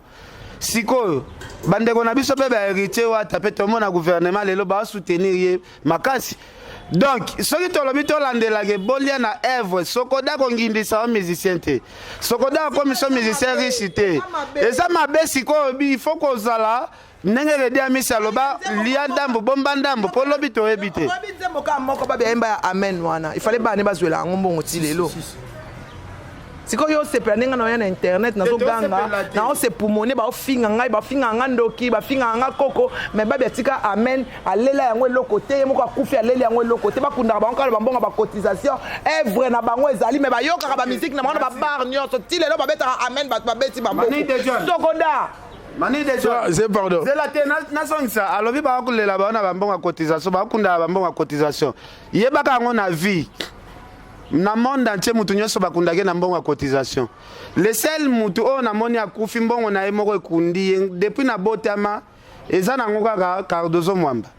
sikoyo bandeko na biso pe ba héritier wa tapé to mona gouvernement lelo ba soutenir ye makasi. Donc, ce qui est le but de la Bolia na Èvre, Sokoda Kongindi sa musicien te. Sokoda comme son musicien richité. Et ça m'a baissé il faut qu'on zala nenge redi amisa loba lia ndambo bomba ndambo po lobi to ebité. Amen wana. Il fallait ba ne bazwela ngombo ngoti lelo. Siko yo se planinga na internet na so ganga na on se pumone ba finga ngai ba finga ngandoki ba finga nga koko mais ba biatika amen alela yango eloko te moko akufi alela yango eloko te ba kunda ba onka ba mbonga ba cotisation Èvre na bango ezali mais ba yoka ba musique na mona ba bar nyonso ti lelo ba beta amen ba beti ba mbongo Sokoda Mani déjà c'est pardon c'est la na song ça alobi ba kulela ba na ba mbonga cotisation ba kunda ba mbonga cotisation yebaka ngo na vie na monde entier mutu nyonso bakundake na mbongo ya cotisation le seul mutu o na moni akufi mbongo na ye moko ekundi depuis na botama eza nango kaka Cardozo Mwamba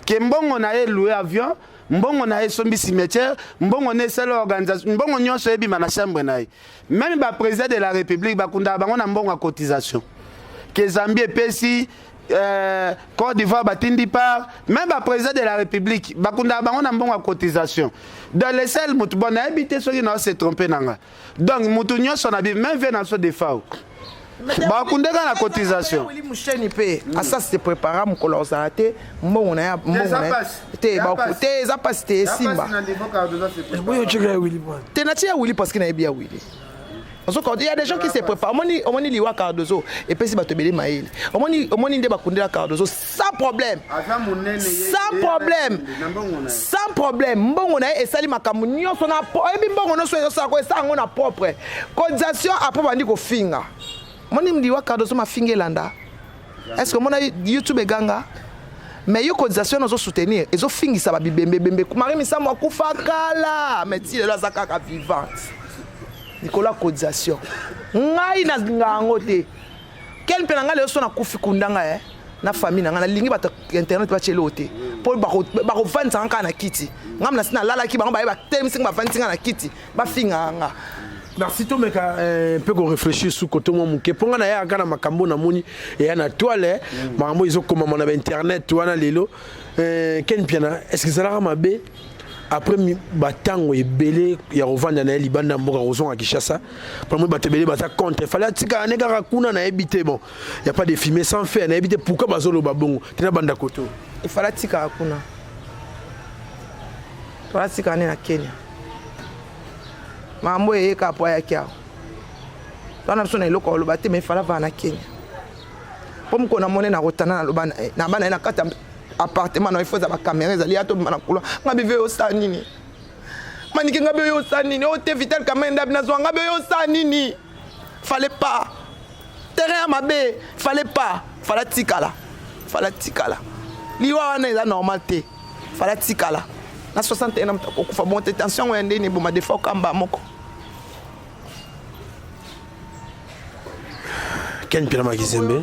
ke mbongo na ye louer avion mbongo na ye sombi cimetière mbongo na esala organisation mbongo nyonso ebima na chambre na ye même ba président de la République bakunda bango na mbongo ya cotisation ke Zambie epesi Côte d'Ivoire batindi par même le président de la République bakunda bango na mbongo cotisation dans les seuls mutu bon na habité ceux qui n'ont se trompé nanga donc mutu nyonso na bi même vient dans ce défaut bakunda na cotisation Willy Moucheni pe asa se prépara mukolo ozate mbongo na te ba te za passe te simba oui tu gars Willy te na tia Willy parce que na ebia Willy. Il y a des gens qui se préparent. On m'a dit liwa Cardozo et puis si ba te belé maïl. On m'a dit de bakundela Cardozo sans problème. Sans problème. Mbongo na e sali makamu nyonso na e bi mbongo no so sa ko sa ngona propre. Cotisation après bandi ko finga. Mon dit liwa Cardozo ma fingelanda. Est-ce que mon YouTube ganga? Mais yo cotisation no soutenir et zo fingi ça ba bibembe kumari misamo kufa kala. Mais ti la zakaka vivante. Nicolas cotisation ngai na ngango te quel penanga le so na kufi kundanga na famille na lingi ba internet ba chelo te pour ba ko vanta nka na kiti ngam na sina lala ki ba ba temisi ba vanta na kiti ba finga nga. Merci to meka un peu qu'on réfléchisse sous côté moi muke ponga na ya kana makambo na moni et na toile makambo izo koma na internet wana lelo ken piana est-ce que ça la mabe après batango ebele ya rovanda na libanda mboka ozonga Kinshasa pour moi batebele bata contre fallait tika neka kuna na ebité bon y a pas de filmer sans faire na ebité pourquoi bazolo babongo tina banda koto il fallait tika kuna fallait tika na Kenya mambo yeka po ya kia tona biso na iloko lobate mais fallait va na Kenya comme qu'on a monné na rotana na bana na kata appartement na il faut za ba caméra ezali ato manakula ngabe ve osanini maniki ngabe yo osanini o te vital kamenda bina zo ngabe yo osanini fallait pas terrain mabe fallait tikala liwa wana eza normal te fallait tikala na 61 ans ko fa monter tension wa ndeni bo ma defo kamba moko Ken Pierre Makizembe.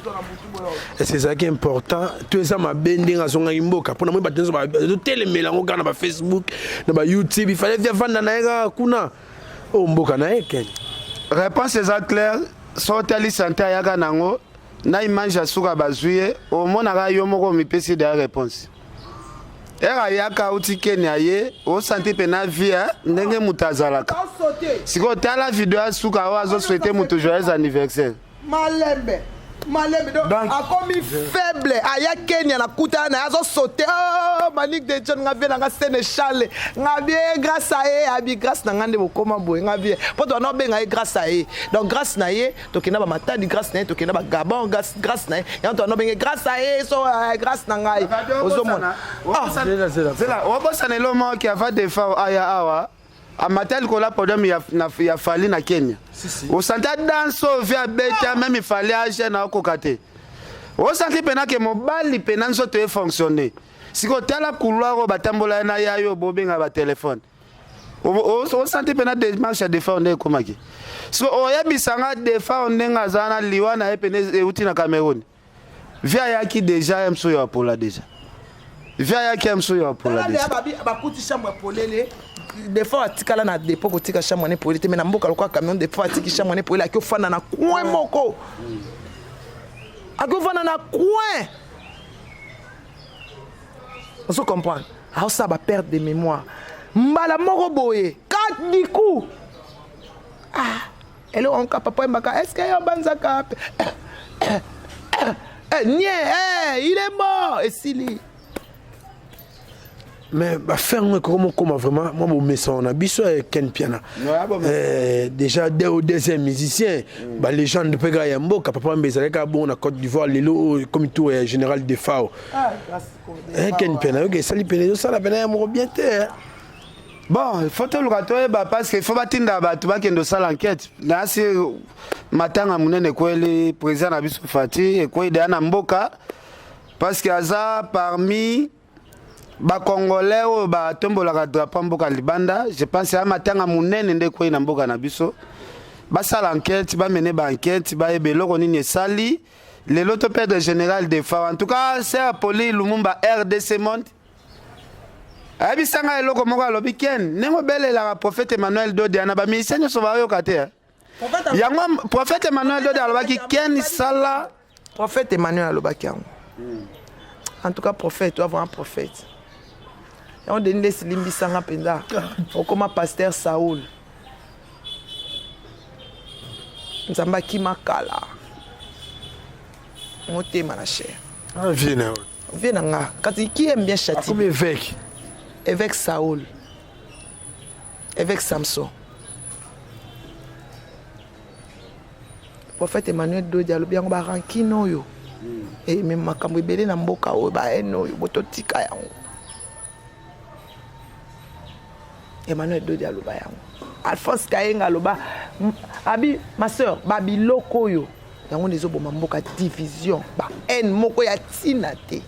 Et c'est ça qui est important. Tout ça m'a bendé à son imboka. Pour nous, bateau ba téléméla on regarde na Facebook, na YouTube, il fallait faire vendre na kuna. Oh mboka na eken. Réponse est claire. Sotali santé ya nango na image asuka bazuye au mona ga yo moko mipesi de réponse. Era yaka uti Kenya ye, o santi pena via, ndenge mutazalaka. Siko tala video ya suka wazo souhaiter mutu joyeux anniversaire. Malembe donc a commis faible aya Kenya na kuta na azo sauter oh Malik de John ngavie na Sénégal ngavie grâce à abi grâce na ngande bokoma boye ngavie poto no benga grâce à donc grâce na ye to kena ba matadi grâce na ye to kena ba Gabon grâce na ye yanto no benga grâce à so grâce na ngai ozomona c'est là on bossa na lomo qui a fait des fois aya awa amatel ko la podium ya fali na Kenya o santa danso via beta même il fallait agir na kokate o santi pena ke mobali pena nso te fonctionner siko tala couloir o batambola na yayo bobenga ba téléphone o santi pena des marches à défendre komaki so o yebisanga défendre ngazana liwana epene euti na Cameroun via yaki déjà mso yo apola déjà via yaki mso yo apola déjà ba kuti chambre polele des fois atikala na dépôt kotika chambre ne polele mais na mboka lokwa camion des fois atiki chambre ne polele akofana na coin moko akofana na coin on se comprend ah ça va perdre de mémoire mbala moko boye 4 du coup ah hello on papa mbaka est-ce que yo banzaka nie il est mort et s'il mais faire comment vraiment moi mon maison on a biso Ken Piana déjà au deuxième musicien bah légende de Pega Yamboka papa mbezaleka bon na Côte d'Ivoire lelo comme tout général de Fao Ken Piana OK sali pene ça la pena mo bien te bon il faut te le ratoyer parce que faut batinda batu bakendo sala enquête na si matanga munene kweli président na biso Fati et quoi idea na mboka parce que aza parmi ba congolais o ba tombolaka drapeau mboka libanda je pense à matanga munene nde ko ina mboka na biso ba sala enquête ba mener ba enquête ba ebeloko nini sali le loto perdre général de Fao en tout cas c'est Apoli Lumumba RDC monde abisanga eloko moko alobi Ken nengo belela prophète Emmanuel Dodi ana ba ministre so ba yo kate yango prophète Emmanuel Dodi alobaki Ken sala prophète Emmanuel alobaki en tout cas prophète doit avoir un prophète. Et on donne les limbisanga penda. On comme pasteur Saoul. Nzamba ki makala. On tema la chair. ah viens nga. Kati qui aime bien châtier. comme évêque Évêque Saoul. Évêque Samson. Prophète Emmanuel Dodi alobi yango ba rankino yo. Et même makambo ebele na mboka o ba eno yo bototika yango. Emmanuel Dodi aloba yango. Alphonse Kayenga aloba abi ma sœur babi loko yo. Yango nezo boma mboka division ba en moko ya tinate.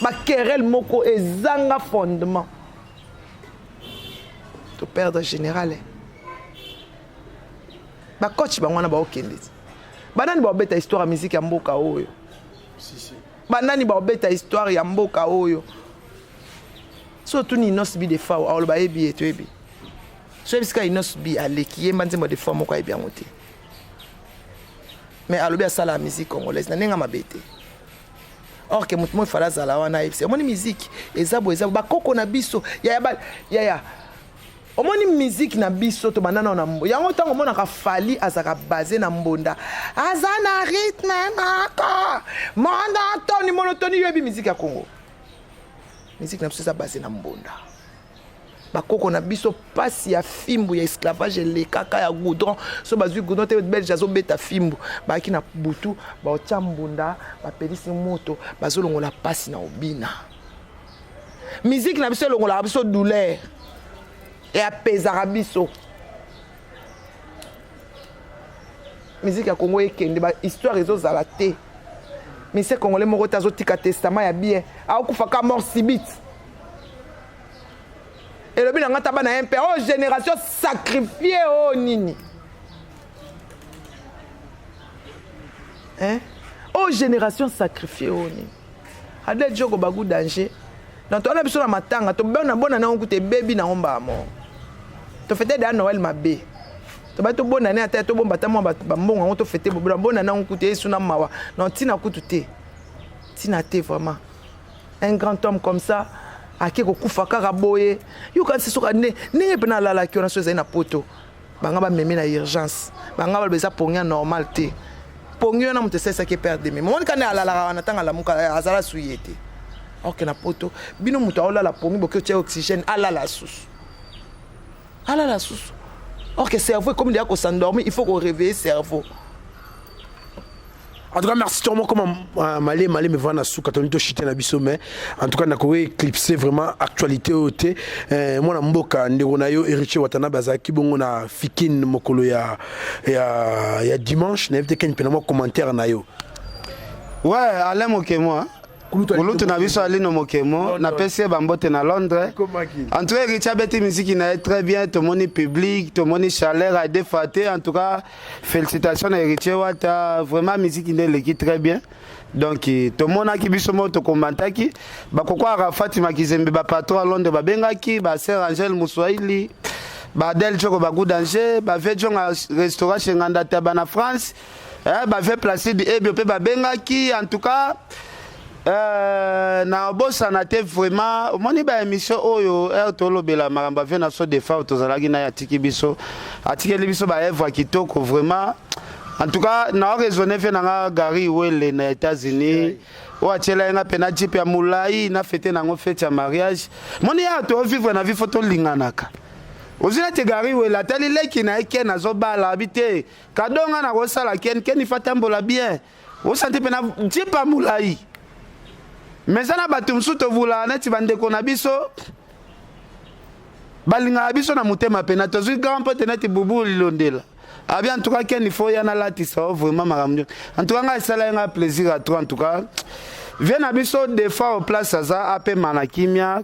Ba querelle moko ezanga fondement. To perdre général. Ba coach ba ngwana ba okende. Banani ba obeta histoire ya musique ya mboka oyo. Banani ba obeta histoire ya mboka oyo. Surtout ni nosbi de Fao aloba ebi eto ebi. So biska inosbi aleki yemba nzembo de Fao moko ebi angote. Mais alobi asala la musique congolaise na nenga mabete. Or que mutu mo fala zala wana ebise. Omoni musique ezabo ba koko na biso ya omoni musique na biso to banana na mbo yango tango mona ka fali azaka basé na mbonda azana rythme naka manda toni monotoni yebi musique ya Congo musique na biso za basé na mbonda bakoko na biso pasi ya fimbu ya esclavage le kaka ya goudron so bazui goudron te belge azo beta fimbu baki na butu ba otia mbunda ba pelisi moto bazolongola pasi na obina musique na biso longola biso douleur et apaisera biso. Musique ya Congo ekende ba histoire ezozala te. Mais c'est congolais moko tazo tika testament ya bien. A okufaka mort subite. Et le bilan ngata bana impé oh génération sacrifiée oh nini. Hein? Oh génération sacrifiée oh nini. Ade joko bagu danger. Dans ton abiso na matanga to bona bona na okute baby na omba mo. To fete da Noël mabe. To ba to bona na ata to bomba ta mo ba mbongo to fete bona na okute esu na mawa. Non tina kutu te. Tina te vraiment. Un grand homme comme ça ake kokufa kaka boye yo kasi soka ndenge mpe nalalaki wana so ezali na poto banga bamemi na urgence banga balobeza pongi ya normal te pongi wana moto esaisaki perde me momoni kani alalaka wana ntango alamuka azala suye te orke na poto bino moto aolala pongi boki otia oxygène alala susu orke cerveau comme deya kosandormi il faut koréveiller cerveau. En tout cas, merci sûrement comment Malé me voit na souka tonito chité na biso mais en tout cas na ko éclipser vraiment actualité oté moi na mboka ndeko na yo héritier watana bazaki bongo na fikine mokolo ya dimanche na évité ken pena mo commentaire na yo. Ouais, Alain Mokemo. Kulutu na biso alino Mokemo na PC bambote na Londres. En tout cas, Richard Betty musique na très bien, tout mon public, tout mon chaleur a défaté. En tout cas, félicitations à Héritier Wata, vraiment musique ne l'équipe très bien. Donc tout le monde qui biso moto komantaki, ba kokwa Fatima Kizembe ba patron à Londres ba bengaki, ba sœur Angèle Mouswahili, ba Del Choko ba Good Danger, ba vejo na restaurant chez Nganda Taba na France, ba ve Placide Ebio pe ba bengaki. En tout cas na bossa na te vraiment moni ba émission oyo tolo bela maramba ve na so defa tozalaki na atiki biso libiso ba evra kitoko vraiment. En tout cas na raisonner fe na Gary Wele na États-Unis o atela nga pena jeep ya mulai na fete na ngo fete ya mariage moni ya to vivre na vie photo linganaka ozina te Gary Wele atali leki na eke na zo bala habité kadonga na ko sala ken ifatambola bien o sante pena jeep ya mulai. Mais ça n'a pas tout le monde net bande ko na biso balinga biso na mutema pena tozu grand pote net bubu lilondela abi en tout cas ken il faut y en a là ti ça vraiment maramdio en tout cas ça là un plaisir à toi en tout cas viens na biso des fois au place ça ape manakimia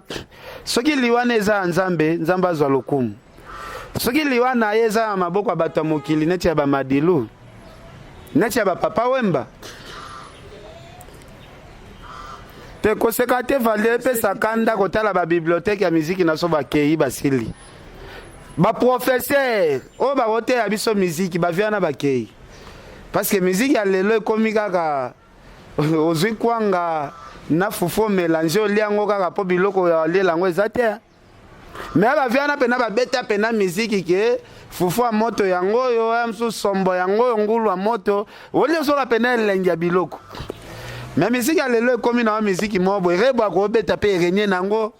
soki liwana eza nzambe azwa lokumu soki liwana eza maboko bato mokili net ya ba madilu net ya ba papa wemba te kosekate valé pe sakanda kotala ba bibliothèque ya musique na so ba kei basili ba professeur o ba wote ya biso musique ba viana ba kei parce que musique ya lelo ekomi kaka ozwi kwanga na fufu mélange oliango kaka po biloko ya lelango ezate mais ba viana pena ba beta pena musique ke fufu a moto yango yo amso sombo yango ngulu a moto oli so la pena lengia biloko. Mais musique à l'élo comme une musique mobo reba ko beta pe renye nango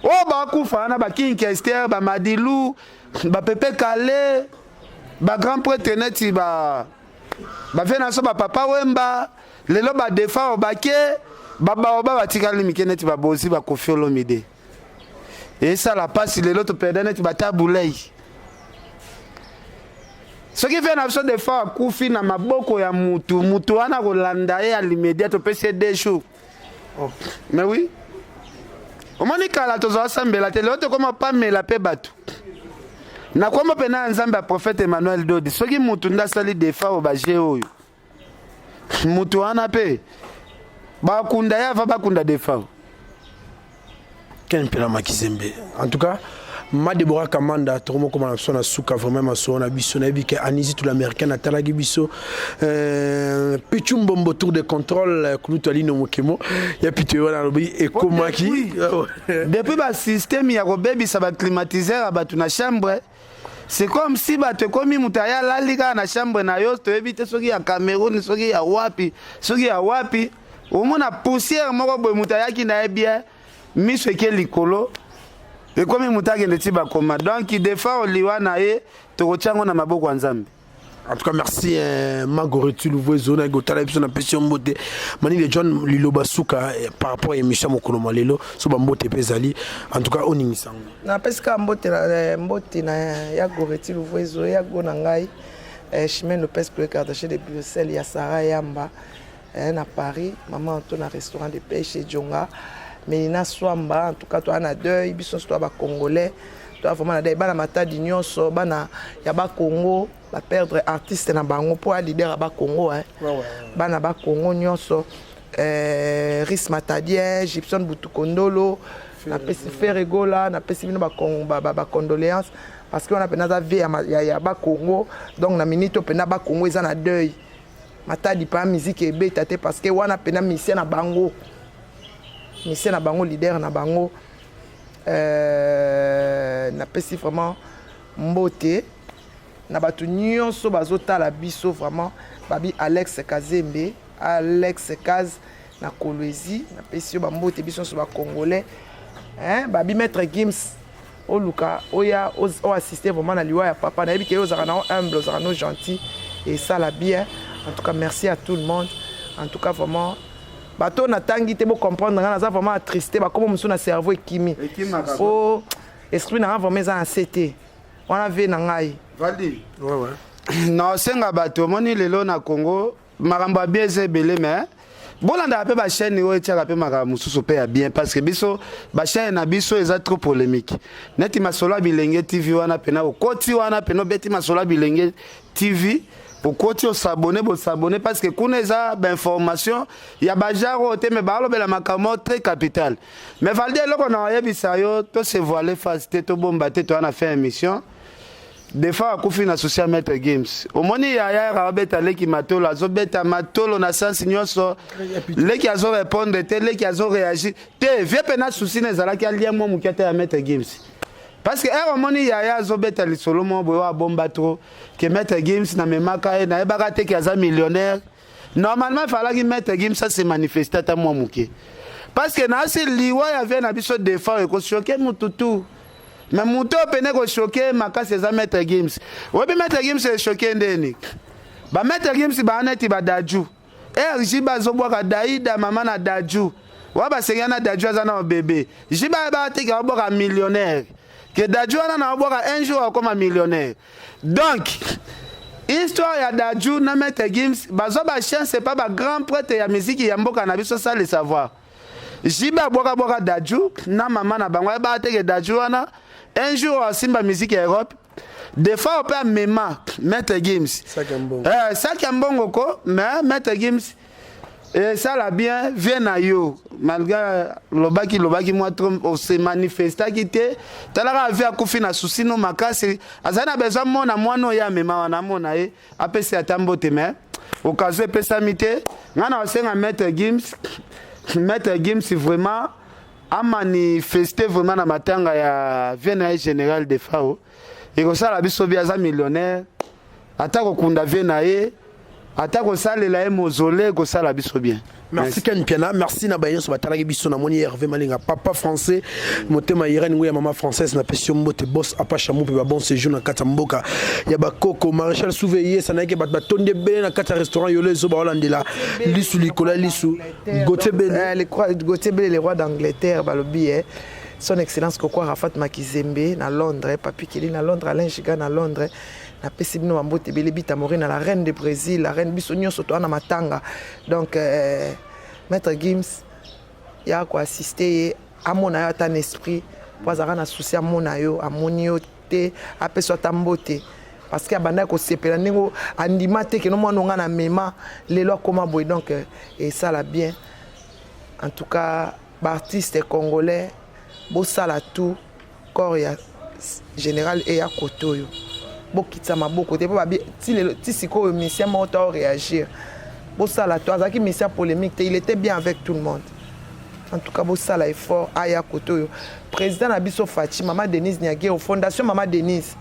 o ba kufa na ba King Kester ba Madilu ba Pepe Kale ba grand prêtre neti ba vena so ba papa wemba lelo ba defa o bake baba ba tikali mikeneti ba bozi ba Koffi Olomide et ça la passe lelo to perdane ba tabulei. Ce qui fait na so de fois kufi na maboko ya mutu wana kolanda ye alimediate to pese des jours. Mais oui. Omoni kala to zo sambela te loto koma pamela pe batu. Na koma pena nzambe prophète Emmanuel Dodi. Ce qui mutu nda sali de fois o baje oyo. Mutu wana pe ba kunda ya va ba kunda de fois. Ken pela makizembe. En tout cas Ma Deborah Kamanda, Tomo comme on a souka vraiment on a biso na bike Anisi tout l'américain à Talagi biso Pichum bombo tour de contrôle Kulutu Ali no Mokemo ya pité wana lobi et komaki depuis ba système ya robebi ça va climatiser abatu na chambre. C'est comme si ba te komi mutaya la liga na chambre na yo to éviter soki ya Cameroun soki ya wapi au mona poussière moko boy mutaya ki na bien miso ke likolo. Et comme mutake ndeti ba koma donc des fois oliwana e to kochango na maboko nzambe. En tout cas merci Magoretu Louvezo na gotala biso na pession mbote mani le John Liloba Souka par rapport à émission mokolo malelo so ba mbote pezali en tout cas oningisango na peska mbote na ya Goretu Louvezo ya gona ngai chemin le pes pour cartacher de Bruxelles ya Sarah Yamba na Paris maman to na restaurant de pêche Djonga. Mais na swamba en tout cas toi na deuil biso toi ba congolais toi vraiment na deuil bana matadi nyonso bana ya ba Congo ba perdre artiste na bango pour leader ba Congo bana ba Congo nyonso Ris Matadien Gibson Butukondolo na pesi Ferregola na pesi bino ba condoléances parce que on a pena vie ya ba Congo donc na minute pena ba Congo eza na deuil matadi pa musique ebeta te parce que wana pena mission na bango. technicien na bango leader na bango napesi vraiment mbote na bato nyonso bazotala biso vraiment babi Alex Kazembe Alex Kaz na Kolwezi napesi yo bambote biso nyonso bacongolais babi maître Gims oluka oya o assister vraiment na liwa ya papa nayebi ke ozaka na humble ozaka no gentil et ça la bien en tout cas merci à tout le monde en tout cas vraiment bato na tangi te bo comprendre nga naza vraiment attristé ba comme musu na cerveau ekimi o esprit na vraiment za na CT wana ve na ngai Valdi non senga bato moni lelo na Congo makambo bien zebele mais bolanda pe ba chaîne oyo tia pe makambo mususu pe ya bien parce que biso ba chaîne na biso eza trop polémique neti masola bilenge TV wana pena okoti wana pena beti masola bilenge TV okoti s'abonner parce que kuna eza ba information ya bajaro te me ba lobela makambo très capital mais Valdi loko na yebisa yo to se voiler face te to bomba te to ana fait émission des fois akufi na social maître games omoni ya rabeta leki matolo azobeta matolo na sens nyonso leki azo répondre te leki azo réagir te vie pena souci na zalaki alia mo mukete ya maître games parce que omoni ya azobeta lisolo mo boyo abomba trop que maître games na memaka na ebaka te ki aza millionnaire normalement il fallait que maître games ça se manifester ta mo muke parce que na si liwa ya vient na biso des fois ko choquer mututu mais muto pene ko choquer makasi eza maître games obi maître games est choqué ndeni ba maître games ba aneti ba daju jiba zobwaka daida mama na daju wa ba senya na daju aza na bébé jiba ba te ka bwaka millionnaire que daju ana na bwaka un jour comme millionnaire donc histoire ya daju na maître games bazo ba chance c'est pas ba grand prêtre ya musique ya mboka na biso ça le savoir jiba bwaka daju na mama na bango ba te que daju ana un jour à Simba Musique Europe, des fois on peut même Maître Gims. Ça qui est bon, mais Maître Gims, et ça l'a bien, vient à yo. Malgré le baki moi on s'est manifesté qui était. T'as la vie à Kofi na souci no makasi. Azana besoin mon à moi no ya mema wana mona e. Après c'est à tambote mais. Au cas où peut s'amiter. Ngana osenga Maître Gims. Maître Gims vraiment a manifesté vraiment na matanga ya VNA général de FAO et ko sala biso bia za millionnaire atako kunda VNA atako salela e mausolée ko sala biso bien. Merci Ken Piana, merci na bayen so batalaki biso na moni Hervé Malinga papa français motema Irene nguya maman française na pession mbote boss apacha mo pe ba bon séjour na kata mboka ya ba koko maréchal Souveillé sanake bat batonde bele na kata restaurant yole zo ba holandela lisu likola lisu Gauthier Bele les rois d'Angleterre balobi son excellence Koko Rafat Makizembe na Londres papi Kili na Londres Alain Giga na Londres na pesi bino mbote bele bita Morine la reine de Brésil la reine biso nyonso to na matanga donc maître Gims ya ko assister à mon ayo un esprit poazara na souci à mon ayo amoni yo te apeso tambote parce que abanda ko sepela ningo andima te ke no mwana nga na mema lelo koma boy donc et ça la bien en tout cas artiste congolais bo sala tout corps ya général et ya kotoyo bokitsa maboko te po babi ti siko mission mo to réagir bosala to azaki mission polémique te il était bien avec tout le monde en tout cas bosala effort aya kotoyo président na biso Fatima Mama Denise Niagé au fondation Mama Denise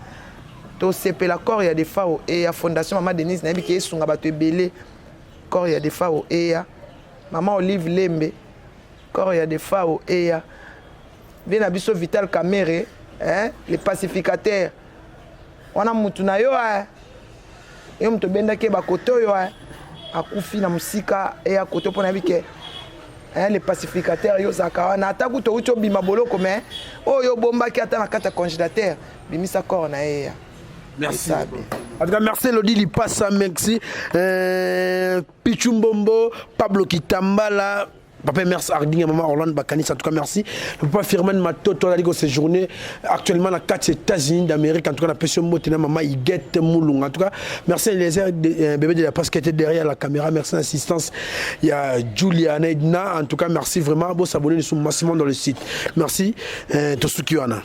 to sepela corps ya de FAO et ya fondation Mama Denise na biki esunga bato ebele corps ya de FAO et ya Maman Olive Lembe corps ya de FAO et ya vena biso Vital Kamere les pacificateurs wana mutu na yo yo mto benda ke bakoto yo akufi na musika e akoto pona bike les pacificateurs yo zaka na ataku to ucho bima boloko mais oyo bomba ki ata na kata congélateur bimisa corps na e. Merci. En tout cas, merci Elodie Lipassa, merci Pichumbombo, Pablo Kitambala. Papa, merci Arding, maman Orlando Bakanis, en tout cas merci. Le papa Firman Matoto, la séjourné actuellement dans 4 États-Unis d'Amérique, en tout cas la pression Motina, maman Iguette Moulung. En tout cas, merci les bébés de la presse qui étaient derrière la caméra, merci l'assistance. Il y a Julia Nedna, en tout cas merci vraiment. Bon, s'abonner, nous sommes massivement dans le site. Merci, Tosukiwana.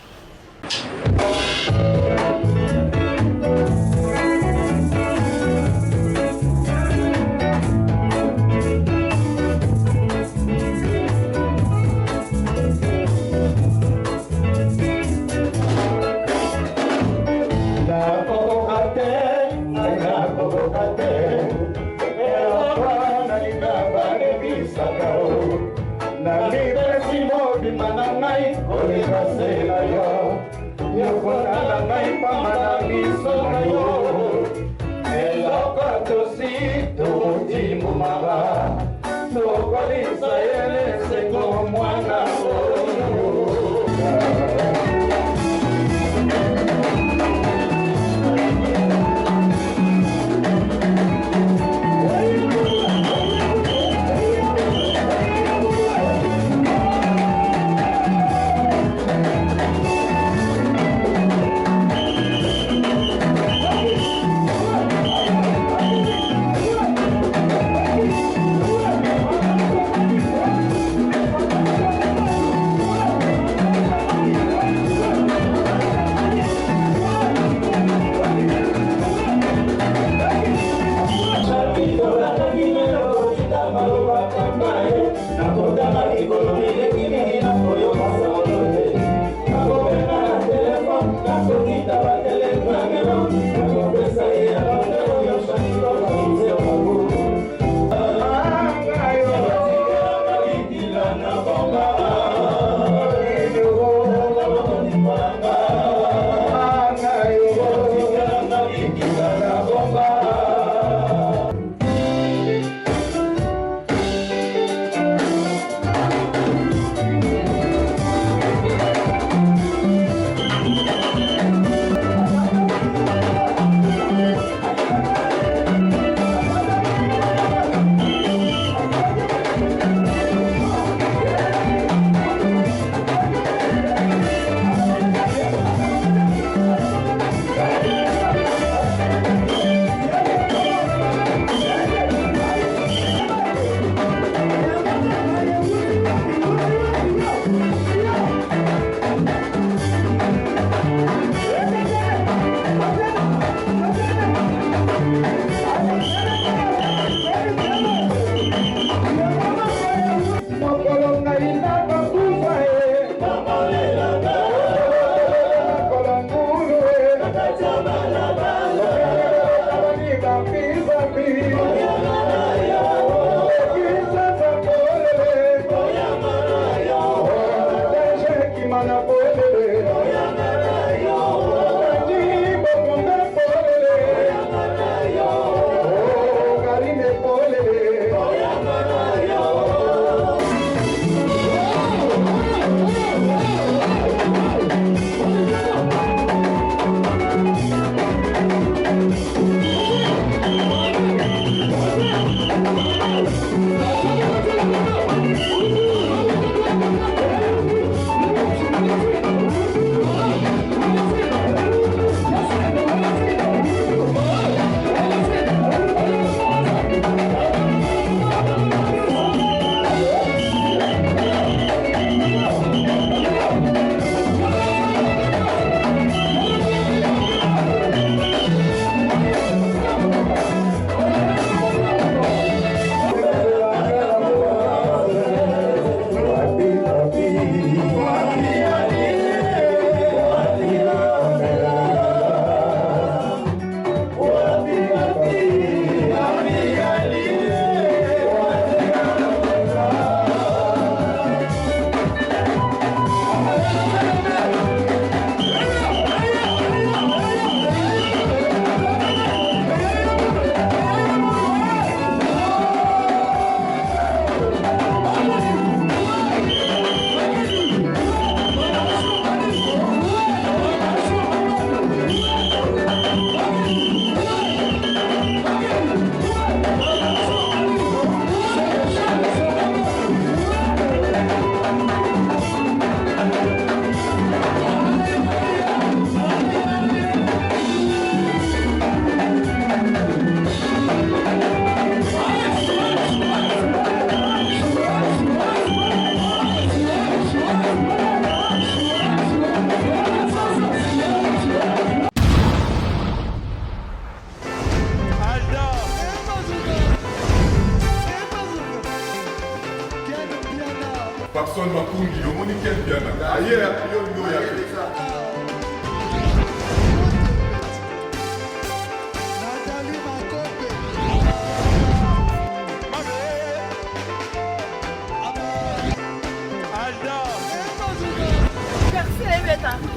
Pakson Makungi, omoni ken piana. Aye, yo ndo ya.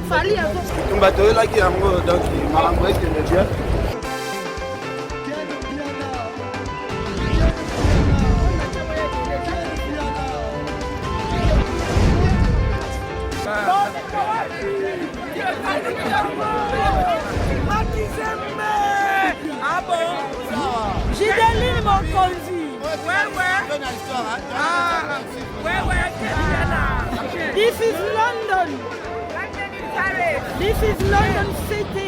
Fali azo. tumba toyelaki yango donc makambo ekende bien. Jideline Mokonzi. This is London. This is London City.